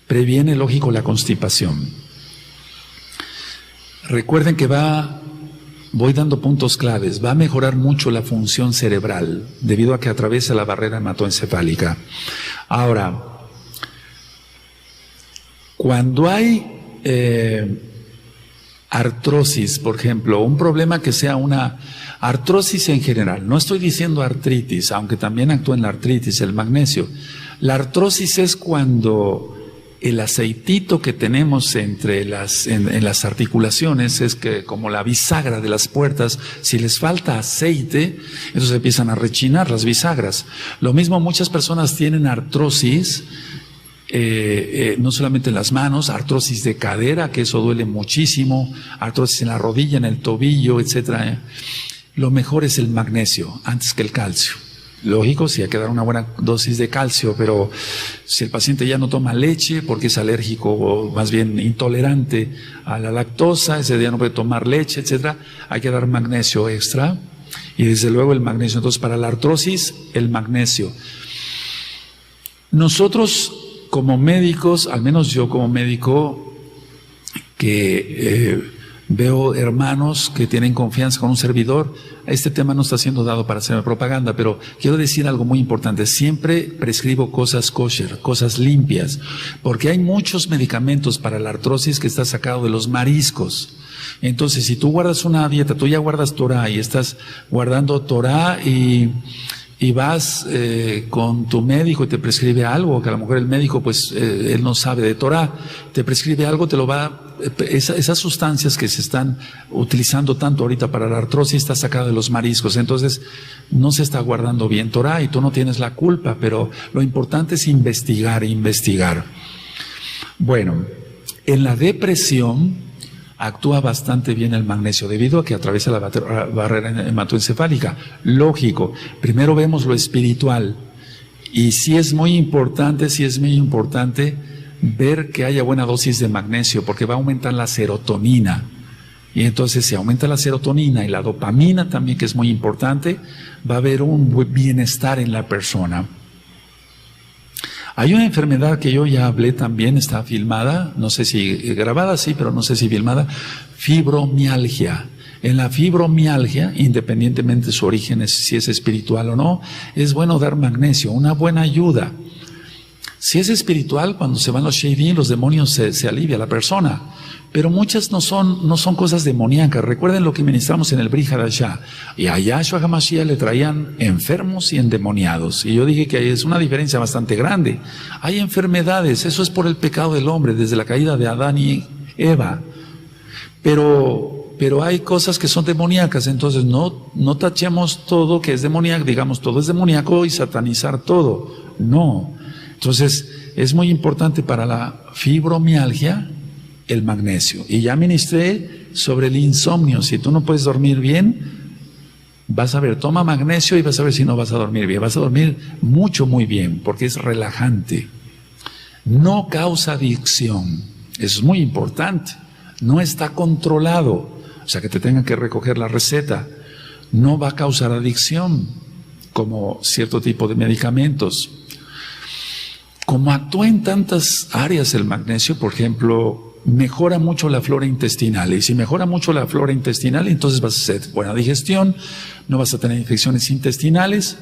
Previene, lógico, la constipación. Recuerden que voy dando puntos claves, va a mejorar mucho la función cerebral debido a que atraviesa la barrera hematoencefálica. Ahora, cuando hay artrosis, por ejemplo, un problema que sea una artrosis en general, no estoy diciendo artritis, aunque también actúa en la artritis el magnesio. La artrosis es cuando el aceitito que tenemos en las articulaciones es que como la bisagra de las puertas, si les falta aceite, entonces empiezan a rechinar las bisagras. Lo mismo muchas personas tienen artrosis, no solamente en las manos, artrosis de cadera, que eso duele muchísimo, artrosis en la rodilla, en el tobillo, etcétera. Lo mejor es el magnesio antes que el calcio. Lógico, si hay que dar una buena dosis de calcio, pero si el paciente ya no toma leche porque es alérgico o más bien intolerante a la lactosa, ese día no puede tomar leche, etcétera, hay que dar magnesio extra y desde luego el magnesio. Entonces, para la artrosis, el magnesio. Nosotros como médicos, al menos yo como médico, que veo hermanos que tienen confianza con un servidor, este tema no está siendo dado para hacer propaganda, pero quiero decir algo muy importante. Siempre prescribo cosas kosher, cosas limpias, porque hay muchos medicamentos para la artrosis que está sacado de los mariscos. Entonces, si tú guardas una dieta, tú ya guardas Torah y estás guardando Torah y vas con tu médico y te prescribe algo, que a lo mejor el médico pues él no sabe de Torah, te prescribe algo, te lo va, esas sustancias que se están utilizando tanto ahorita para la artrosis está sacado de los mariscos, entonces no se está guardando bien Torah y tú no tienes la culpa, pero lo importante es investigar. Bueno, en la depresión actúa bastante bien el magnesio debido a que atraviesa la barrera hematoencefálica. Lógico, primero vemos lo espiritual y sí es muy importante ver que haya buena dosis de magnesio porque va a aumentar la serotonina. Y entonces si aumenta la serotonina y la dopamina también, que es muy importante, va a haber un bienestar en la persona. Hay una enfermedad que yo ya hablé también, está filmada, no sé si grabada, sí, pero no sé si filmada, fibromialgia. En la fibromialgia, independientemente de su origen, si es espiritual o no, es bueno dar magnesio, una buena ayuda. Si es espiritual, cuando se van los sheidim, los demonios se alivia la persona. Pero muchas no son cosas demoníacas. Recuerden lo que ministramos en el Brit Hadashah. Y a Yahshua HaMashiach le traían enfermos y endemoniados. Y yo dije que es una diferencia bastante grande. Hay enfermedades, eso es por el pecado del hombre, desde la caída de Adán y Eva. Pero pero hay cosas que son demoníacas, entonces no tachemos todo que es demoníaco, digamos todo es demoníaco y satanizar todo. No. Entonces, es muy importante para la fibromialgia el magnesio. Y ya ministré sobre el insomnio. Si tú no puedes dormir bien, vas a ver, toma magnesio y vas a ver si no vas a dormir bien. Vas a dormir mucho, muy bien, porque es relajante. No causa adicción. Eso es muy importante. No está controlado. O sea, que te tengan que recoger la receta. No va a causar adicción, como cierto tipo de medicamentos. Como actúa en tantas áreas el magnesio, por ejemplo, mejora mucho la flora intestinal. Y si mejora mucho la flora intestinal, entonces vas a hacer buena digestión, no vas a tener infecciones intestinales.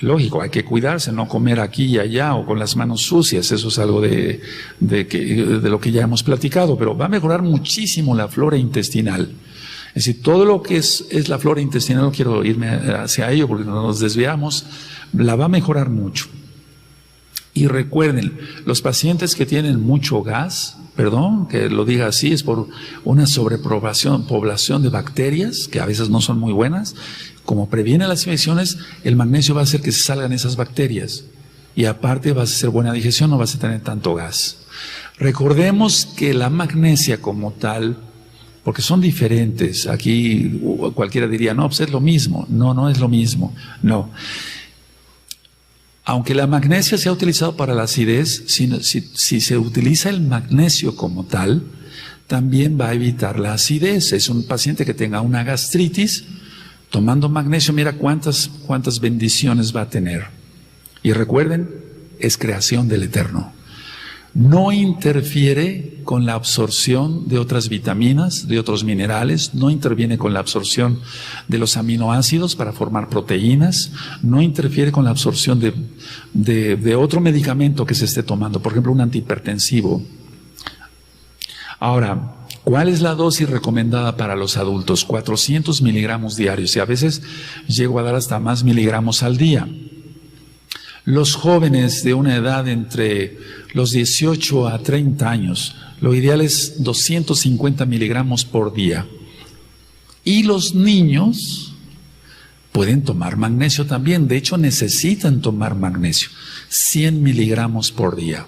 Lógico, hay que cuidarse, no comer aquí y allá o con las manos sucias. Eso es algo de lo que ya hemos platicado, pero va a mejorar muchísimo la flora intestinal. Es decir, todo lo que es la flora intestinal, no quiero irme hacia ello porque nos desviamos, la va a mejorar mucho. Y recuerden, los pacientes que tienen mucho gas, que lo diga así, es por una población de bacterias, que a veces no son muy buenas. Como previene las infecciones, el magnesio va a hacer que se salgan esas bacterias. Y aparte vas a hacer buena digestión, no vas a tener tanto gas. Recordemos que la magnesia como tal, porque son diferentes, aquí cualquiera diría, no, pues es lo mismo. No, no es lo mismo, no. Aunque la magnesia se ha utilizado para la acidez, si se utiliza el magnesio como tal, también va a evitar la acidez. Es un paciente que tenga una gastritis, tomando magnesio, mira cuántas bendiciones va a tener. Y recuerden, es creación del Eterno. No interfiere con la absorción de otras vitaminas, de otros minerales, no interviene con la absorción de los aminoácidos para formar proteínas, no interfiere con la absorción de otro medicamento que se esté tomando, por ejemplo un antihipertensivo. Ahora, ¿cuál es la dosis recomendada para los adultos? 400 miligramos diarios y a veces llego a dar hasta más miligramos al día. Los jóvenes de una edad entre los 18 a 30 años, lo ideal es 250 miligramos por día. Y los niños pueden tomar magnesio también, de hecho necesitan tomar magnesio, 100 miligramos por día.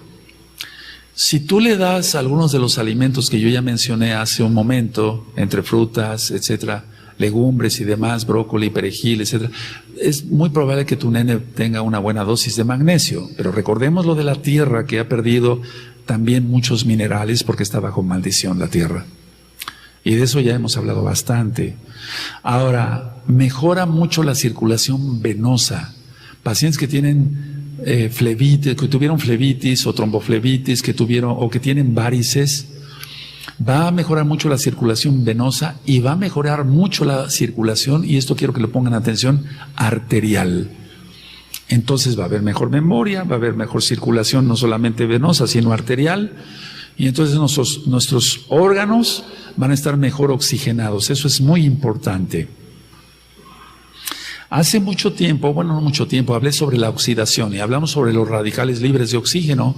Si tú le das algunos de los alimentos que yo ya mencioné hace un momento, entre frutas, etcétera, legumbres y demás, brócoli, perejil, etcétera, es muy probable que tu nene tenga una buena dosis de magnesio. Pero recordemos lo de la tierra, que ha perdido también muchos minerales porque está bajo maldición la tierra. Y de eso ya hemos hablado bastante. Ahora, mejora mucho la circulación venosa. Pacientes que tienen flebitis, que tuvieron flebitis o tromboflebitis, que tienen varices, va a mejorar mucho la circulación venosa y va a mejorar mucho la circulación, y esto quiero que lo pongan atención, arterial. Entonces va a haber mejor memoria, va a haber mejor circulación, no solamente venosa, sino arterial, y entonces nuestros órganos van a estar mejor oxigenados. Eso es muy importante. Hace mucho tiempo, bueno, no mucho tiempo, hablé sobre la oxidación y hablamos sobre los radicales libres de oxígeno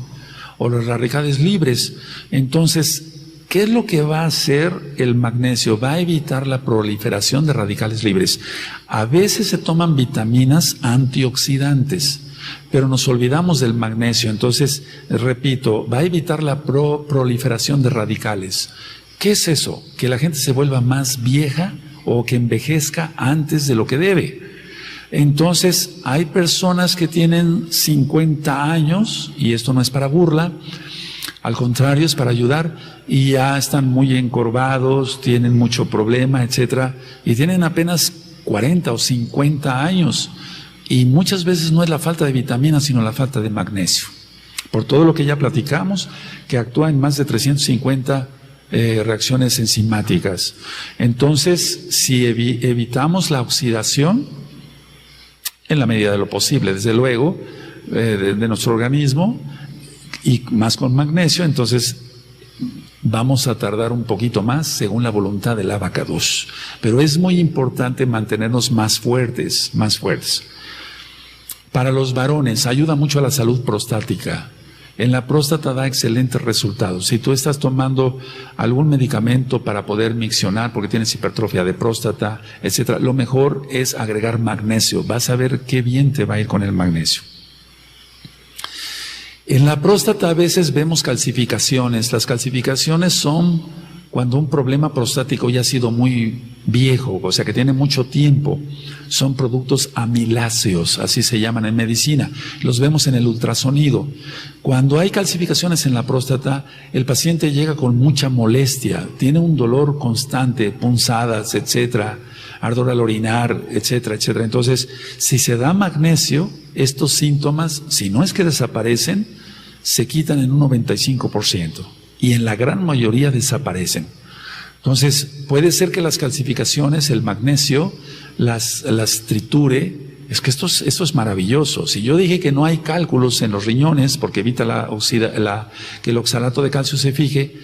o los radicales libres. Entonces, ¿qué es lo que va a hacer el magnesio? Va a evitar la proliferación de radicales libres. A veces se toman vitaminas antioxidantes, pero nos olvidamos del magnesio. Entonces, repito, va a evitar la proliferación de radicales. ¿Qué es eso? Que la gente se vuelva más vieja o que envejezca antes de lo que debe. Entonces, hay personas que tienen 50 años, y esto no es para burla, al contrario, es para ayudar, y ya están muy encorvados, tienen mucho problema, etcétera, y tienen apenas 40 o 50 años, y muchas veces no es la falta de vitaminas, sino la falta de magnesio. Por todo lo que ya platicamos, que actúa en más de 350 reacciones enzimáticas. Entonces, si evitamos la oxidación, en la medida de lo posible, desde luego, de nuestro organismo, y más con magnesio, entonces vamos a tardar un poquito más según la voluntad del Abacados. Pero es muy importante mantenernos más fuertes, más fuertes. Para los varones ayuda mucho a la salud prostática. En la próstata da excelentes resultados. Si tú estás tomando algún medicamento para poder miccionar porque tienes hipertrofia de próstata, etcétera, lo mejor es agregar magnesio. Vas a ver qué bien te va a ir con el magnesio. En la próstata a veces vemos calcificaciones. Las calcificaciones son cuando un problema prostático ya ha sido muy viejo, o sea que tiene mucho tiempo. Son productos amiláceos, así se llaman en medicina. Los vemos en el ultrasonido. Cuando hay calcificaciones en la próstata, el paciente llega con mucha molestia, tiene un dolor constante, punzadas, etcétera, ardor al orinar, etcétera, etcétera. Entonces, si se da magnesio, estos síntomas, si no es que desaparecen, se quitan en un 95%. Y en la gran mayoría desaparecen. Entonces, puede ser que las calcificaciones, el magnesio, las triture. Es que esto es maravilloso. Si yo dije que no hay cálculos en los riñones, porque evita que el oxalato de calcio se fije,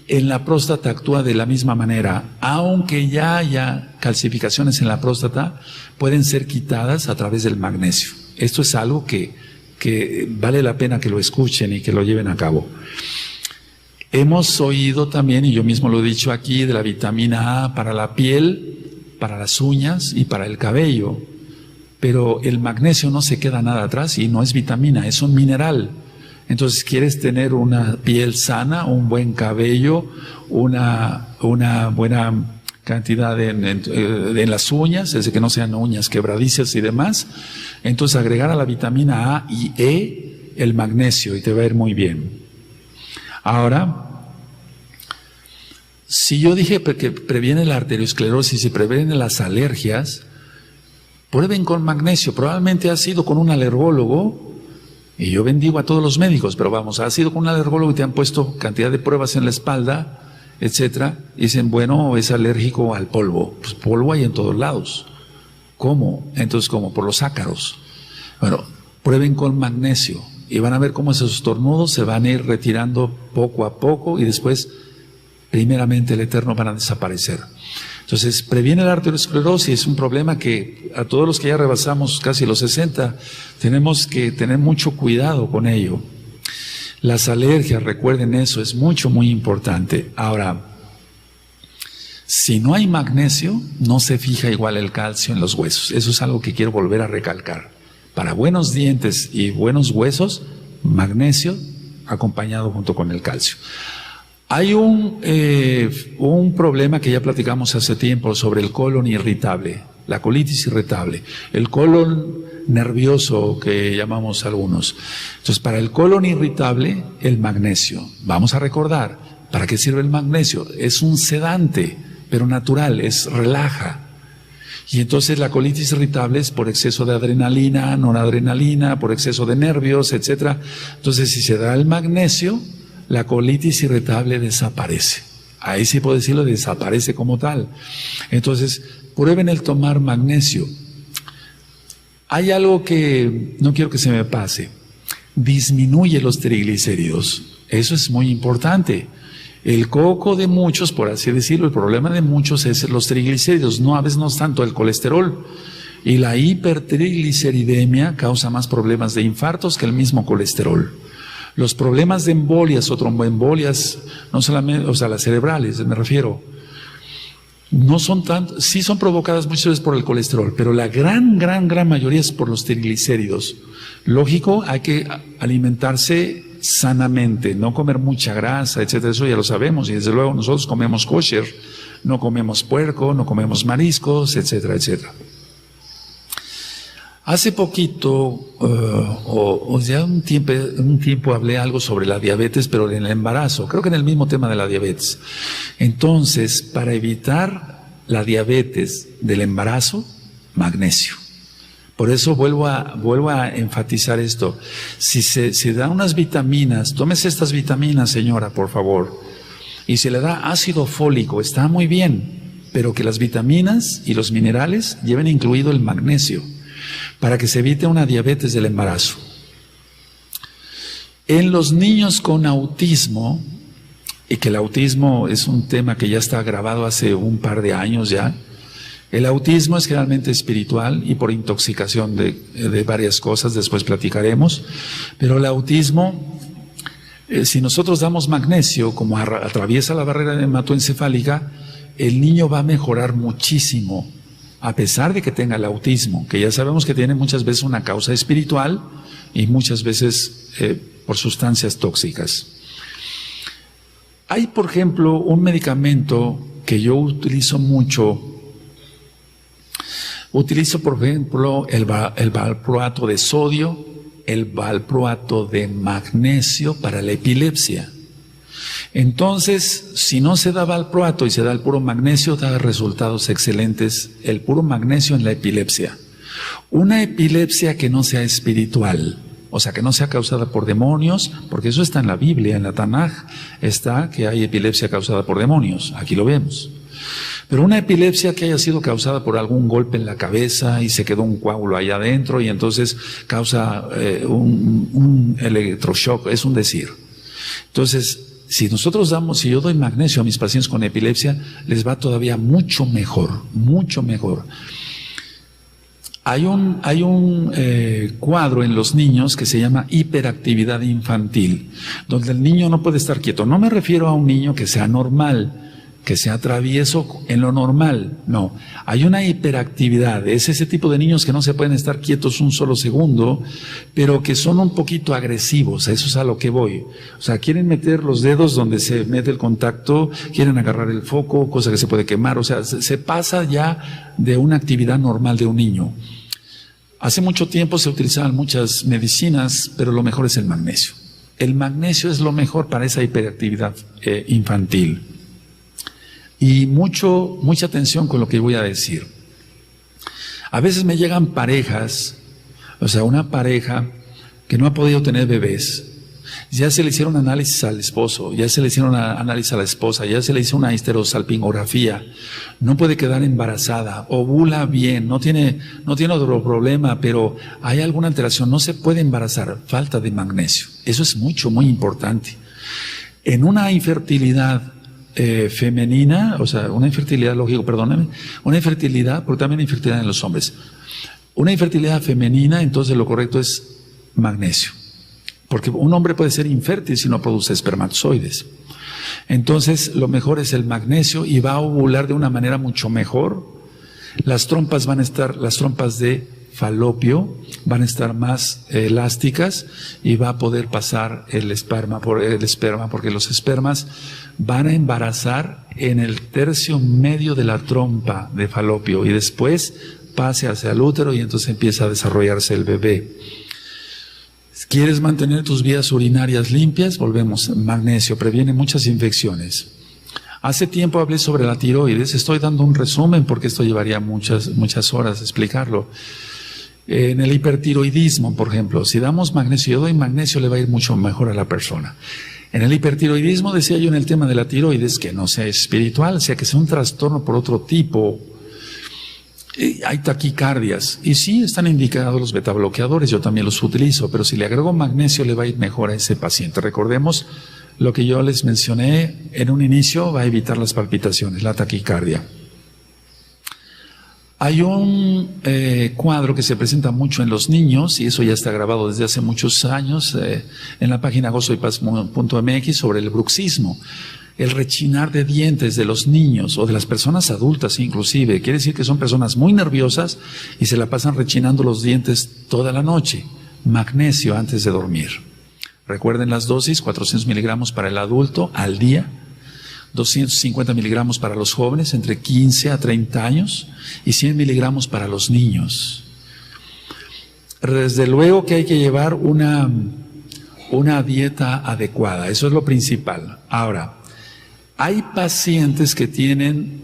en la próstata actúa de la misma manera. Aunque ya haya calcificaciones en la próstata, pueden ser quitadas a través del magnesio. Esto es algo que vale la pena que lo escuchen y que lo lleven a cabo. Hemos oído también, y yo mismo lo he dicho aquí, de la vitamina A para la piel, para las uñas y para el cabello. Pero el magnesio no se queda nada atrás y no es vitamina, es un mineral. Entonces, ¿quieres tener una piel sana, un buen cabello, una buena cantidad en las uñas, es decir, que no sean uñas quebradizas y demás? Entonces, agregar a la vitamina A y E el magnesio y te va a ir muy bien. Ahora, si yo dije que previene la arteriosclerosis y previene las alergias, prueben con magnesio. Probablemente has ido con un alergólogo, y yo bendigo a todos los médicos, pero vamos, has ido con un alergólogo y te han puesto cantidad de pruebas en la espalda, etcétera, y dicen, bueno, es alérgico al polvo. Pues polvo hay en todos lados. ¿Cómo? Entonces, ¿cómo? Por los ácaros. Bueno, prueben con magnesio. Y van a ver cómo esos estornudos se van a ir retirando poco a poco y después, primeramente, el eterno van a desaparecer. Entonces, previene la arteriosclerosis, un problema que a todos los que ya rebasamos casi los 60, tenemos que tener mucho cuidado con ello. Las alergias, recuerden eso, es muy importante. Ahora, si no hay magnesio, no se fija igual el calcio en los huesos. Eso es algo que quiero volver a recalcar. Para buenos dientes y buenos huesos, magnesio acompañado junto con el calcio. Hay un problema que ya platicamos hace tiempo sobre el colon irritable, la colitis irritable, el colon nervioso que llamamos algunos. Entonces, para el colon irritable, el magnesio. Vamos a recordar, ¿para qué sirve el magnesio? Es un sedante, pero natural, relaja. Y entonces la colitis irritable es por exceso de adrenalina, noradrenalina, por exceso de nervios, etcétera. Entonces, si se da el magnesio, la colitis irritable desaparece. Ahí sí puedo decirlo, desaparece como tal. Entonces, prueben el tomar magnesio. Hay algo que no quiero que se me pase. Disminuye los triglicéridos. Eso es muy importante. El coco de muchos, por así decirlo, el problema de muchos es los triglicéridos, no a veces no es tanto el colesterol. Y la hipertrigliceridemia causa más problemas de infartos que el mismo colesterol. Los problemas de embolias o tromboembolias, no solamente, o sea, las cerebrales, me refiero, no son tanto, sí son provocadas muchas veces por el colesterol, pero la gran mayoría es por los triglicéridos. Lógico, hay que alimentarse sanamente, no comer mucha grasa, etcétera, eso ya lo sabemos, y desde luego nosotros comemos kosher, no comemos puerco, no comemos mariscos, etcétera, etcétera. Hace poquito, ya un tiempo hablé algo sobre la diabetes, pero en el embarazo, creo que en el mismo tema de la diabetes. Entonces, para evitar la diabetes del embarazo, magnesio. Por eso vuelvo a enfatizar esto. Si se da unas vitaminas, tómese estas vitaminas, señora, por favor. Y se le da ácido fólico, está muy bien, pero que las vitaminas y los minerales lleven incluido el magnesio, para que se evite una diabetes del embarazo. En los niños con autismo, y que el autismo es un tema que ya está grabado hace un par de años ya, el autismo es generalmente espiritual y por intoxicación de varias cosas, después platicaremos, pero el autismo Si nosotros damos magnesio, como atraviesa la barrera hematoencefálica, el niño va a mejorar muchísimo, a pesar de que tenga el autismo, que ya sabemos que tiene muchas veces una causa espiritual y muchas veces por sustancias tóxicas. Hay, por ejemplo, un medicamento que yo utilizo mucho. Utilizo, por ejemplo, el valproato de sodio, el valproato de magnesio para la epilepsia. Entonces, si no se da valproato y se da el puro magnesio, da resultados excelentes el puro magnesio en la epilepsia. Una epilepsia que no sea espiritual, o sea, que no sea causada por demonios, porque eso está en la Biblia, en la Tanaj, está que hay epilepsia causada por demonios, aquí lo vemos. Pero una epilepsia que haya sido causada por algún golpe en la cabeza y se quedó un coágulo allá adentro y entonces causa un electroshock, es un decir. Entonces, si yo doy magnesio a mis pacientes con epilepsia, les va todavía mucho mejor, mucho mejor. Hay un cuadro en los niños que se llama hiperactividad infantil, donde el niño no puede estar quieto. No me refiero a un niño que sea normal, que sea travieso en lo normal, no. Hay una hiperactividad, es ese tipo de niños que no se pueden estar quietos un solo segundo, pero que son un poquito agresivos, a eso es a lo que voy. O sea, quieren meter los dedos donde se mete el contacto, quieren agarrar el foco, cosa que se puede quemar, o sea, se pasa ya de una actividad normal de un niño. Hace mucho tiempo se utilizaban muchas medicinas, pero lo mejor es el magnesio. El magnesio es lo mejor para esa hiperactividad infantil. Y mucha atención con lo que voy a decir. A veces me llegan parejas, o sea, una pareja que no ha podido tener bebés. Ya se le hicieron análisis al esposo, ya se le hicieron análisis a la esposa, ya se le hizo una histerosalpingografía. No puede quedar embarazada, ovula bien, no tiene otro problema, pero hay alguna alteración, no se puede embarazar, falta de magnesio. Eso es muy importante. En una infertilidad femenina, o sea, una infertilidad, lógico, perdónenme, una infertilidad, porque también hay infertilidad en los hombres. Una infertilidad femenina, entonces lo correcto es magnesio. Porque un hombre puede ser infértil si no produce espermatozoides. Entonces, lo mejor es el magnesio y va a ovular de una manera mucho mejor. Las trompas de falopio van a estar más elásticas y va a poder pasar el esperma, porque los espermas van a embarazar en el tercio medio de la trompa de falopio y después pase hacia el útero y entonces empieza a desarrollarse el bebé. ¿Quieres mantener tus vías urinarias limpias? Volvemos, magnesio, previene muchas infecciones. Hace tiempo hablé sobre la tiroides, estoy dando un resumen porque esto llevaría muchas horas explicarlo. En el hipertiroidismo, por ejemplo, si damos magnesio, yo doy magnesio, le va a ir mucho mejor a la persona. En el hipertiroidismo, decía yo en el tema de la tiroides, que no sea espiritual, sea que sea un trastorno por otro tipo. Hay taquicardias, y sí están indicados los betabloqueadores, yo también los utilizo, pero si le agrego magnesio le va a ir mejor a ese paciente. Recordemos lo que yo les mencioné en un inicio, va a evitar las palpitaciones, la taquicardia. Hay un cuadro que se presenta mucho en los niños, y eso ya está grabado desde hace muchos años, en la página gozoypaz.mx sobre el bruxismo. El rechinar de dientes de los niños o de las personas adultas inclusive, quiere decir que son personas muy nerviosas y se la pasan rechinando los dientes toda la noche. Magnesio antes de dormir. Recuerden las dosis, 400 miligramos para el adulto al día, 250 miligramos para los jóvenes entre 15 a 30 años y 100 miligramos para los niños. Desde luego que hay que llevar una dieta adecuada, eso es lo principal. Ahora, hay pacientes que tienen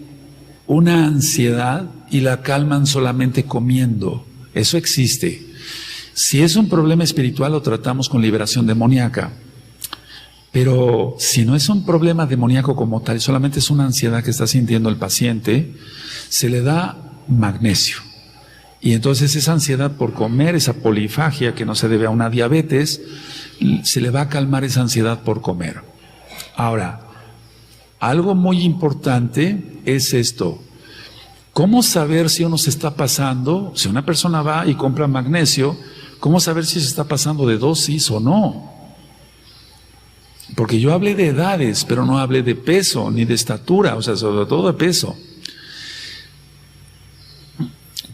una ansiedad y la calman solamente comiendo. Eso existe. Si es un problema espiritual, lo tratamos con liberación demoníaca. Pero si no es un problema demoníaco como tal, solamente es una ansiedad que está sintiendo el paciente, se le da magnesio. Y entonces esa ansiedad por comer, esa polifagia que no se debe a una diabetes, se le va a calmar esa ansiedad por comer. Ahora, algo muy importante es esto. ¿Cómo saber si uno se está pasando? Si una persona va y compra magnesio, ¿cómo saber si se está pasando de dosis o no? Porque yo hablé de edades, pero no hablé de peso ni de estatura, o sea, sobre todo de peso.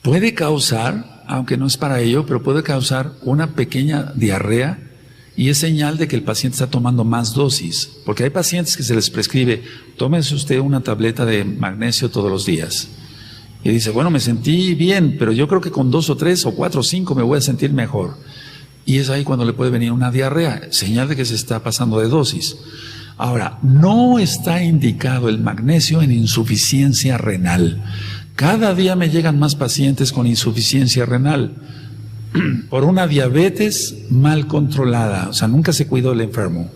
Puede causar, aunque no es para ello, pero puede causar una pequeña diarrea y es señal de que el paciente está tomando más dosis. Porque hay pacientes que se les prescribe, tómese usted una tableta de magnesio todos los días. Y dice, bueno, me sentí bien, pero yo creo que con 2 o 3 o 4 o 5 me voy a sentir mejor. Y es ahí cuando le puede venir una diarrea, señal de que se está pasando de dosis. Ahora, no está indicado el magnesio en insuficiencia renal. Cada día me llegan más pacientes con insuficiencia renal por una diabetes mal controlada, o sea, nunca se cuidó el enfermo,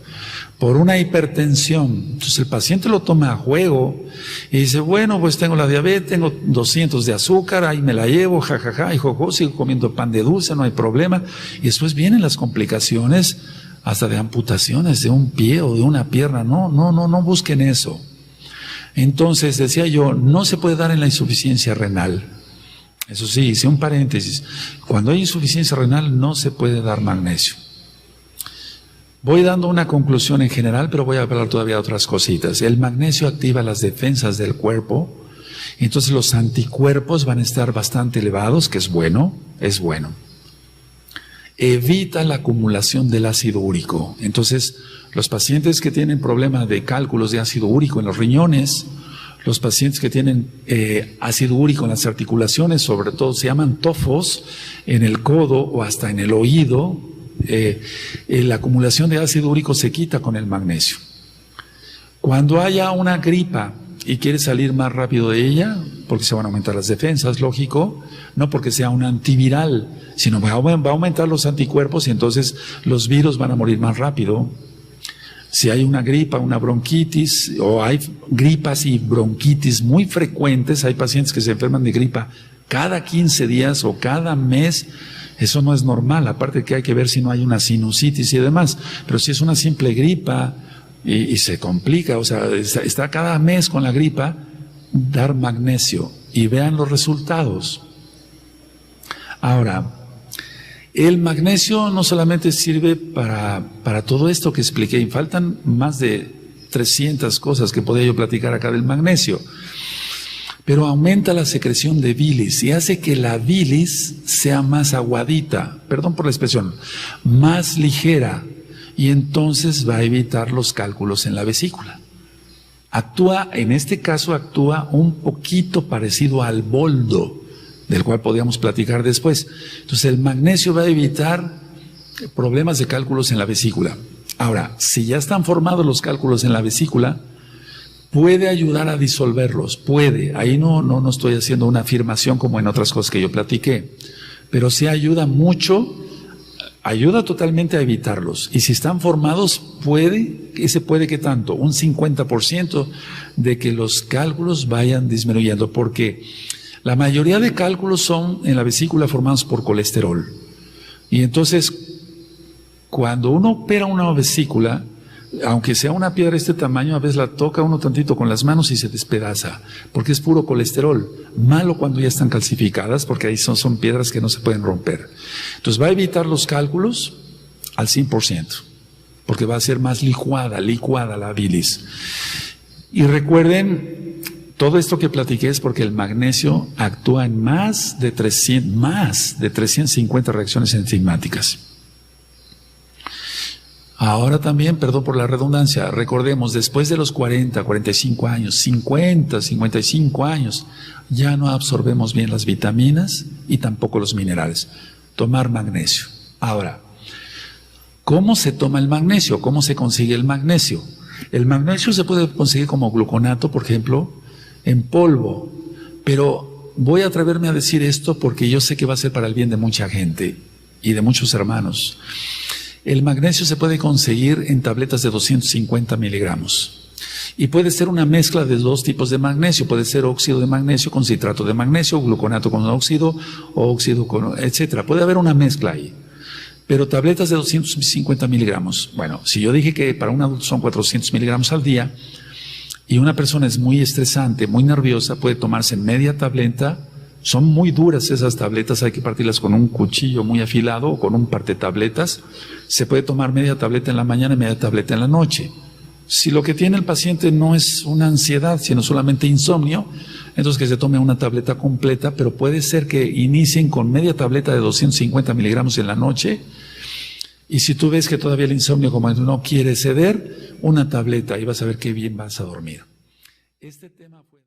por una hipertensión. Entonces el paciente lo toma a juego y dice, bueno, pues tengo la diabetes, tengo 200 de azúcar, ahí me la llevo, jajaja, y jojo, sigo comiendo pan de dulce, no hay problema. Y después vienen las complicaciones hasta de amputaciones de un pie o de una pierna. No busquen eso. Entonces, decía yo, no se puede dar en la insuficiencia renal. Eso sí, hice un paréntesis. Cuando hay insuficiencia renal no se puede dar magnesio. Voy dando una conclusión en general, pero voy a hablar todavía de otras cositas. El magnesio activa las defensas del cuerpo, entonces los anticuerpos van a estar bastante elevados, que es bueno, es bueno. Evita la acumulación del ácido úrico. Entonces, los pacientes que tienen problemas de cálculos de ácido úrico en los riñones, los pacientes que tienen ácido úrico en las articulaciones, sobre todo se llaman tofos, en el codo o hasta en el oído, la acumulación de ácido úrico se quita con el magnesio. Cuando haya una gripa y quiere salir más rápido de ella, porque se van a aumentar las defensas, lógico, no porque sea un antiviral, sino va a aumentar los anticuerpos y entonces los virus van a morir más rápido. Si hay una gripa, una bronquitis, o hay gripas y bronquitis muy frecuentes, hay pacientes que se enferman de gripa cada 15 días o cada mes, eso no es normal, aparte que hay que ver si no hay una sinusitis y demás, pero si es una simple gripa y se complica, o sea, está cada mes con la gripa, dar magnesio y vean los resultados. Ahora, el magnesio no solamente sirve para todo esto que expliqué, y faltan más de 300 cosas que podría yo platicar acá del magnesio, pero aumenta la secreción de bilis y hace que la bilis sea más aguadita, perdón por la expresión, más ligera, y entonces va a evitar los cálculos en la vesícula. En este caso actúa un poquito parecido al boldo, del cual podríamos platicar después. Entonces el magnesio va a evitar problemas de cálculos en la vesícula. Ahora, si ya están formados los cálculos en la vesícula, puede ayudar a disolverlos, puede. Ahí no estoy haciendo una afirmación como en otras cosas que yo platiqué, pero sí ayuda mucho, ayuda totalmente a evitarlos. Y si están formados, puede que tanto, un 50% de que los cálculos vayan disminuyendo, porque la mayoría de cálculos son en la vesícula formados por colesterol. Y entonces, cuando uno opera una vesícula, aunque sea una piedra de este tamaño, a veces la toca uno tantito con las manos y se despedaza, porque es puro colesterol. Malo cuando ya están calcificadas, porque ahí son piedras que no se pueden romper. Entonces va a evitar los cálculos al 100%, porque va a ser más licuada la bilis. Y recuerden, todo esto que platiqué es porque el magnesio actúa en más de 350 reacciones enzimáticas. Ahora también, perdón por la redundancia, recordemos, después de los 40, 45 años, 50, 55 años, ya no absorbemos bien las vitaminas y tampoco los minerales. Tomar magnesio. Ahora, ¿cómo se toma el magnesio? ¿Cómo se consigue el magnesio? El magnesio se puede conseguir como gluconato, por ejemplo, en polvo, pero voy a atreverme a decir esto porque yo sé que va a ser para el bien de mucha gente y de muchos hermanos. El magnesio se puede conseguir en tabletas de 250 miligramos y puede ser una mezcla de dos tipos de magnesio, puede ser óxido de magnesio con citrato de magnesio, gluconato con óxido, o óxido con, etcétera. Puede haber una mezcla ahí, pero tabletas de 250 miligramos. Bueno, si yo dije que para un adulto son 400 miligramos al día y una persona es muy estresante, muy nerviosa, puede tomarse media tableta Son muy duras esas tabletas, hay que partirlas con un cuchillo muy afilado o con un partetabletas. Se puede tomar media tableta en la mañana y media tableta en la noche. Si lo que tiene el paciente no es una ansiedad, sino solamente insomnio, entonces que se tome una tableta completa, pero puede ser que inicien con media tableta de 250 miligramos en la noche. Y si tú ves que todavía el insomnio como no quiere ceder, una tableta y vas a ver qué bien vas a dormir. Este tema fue...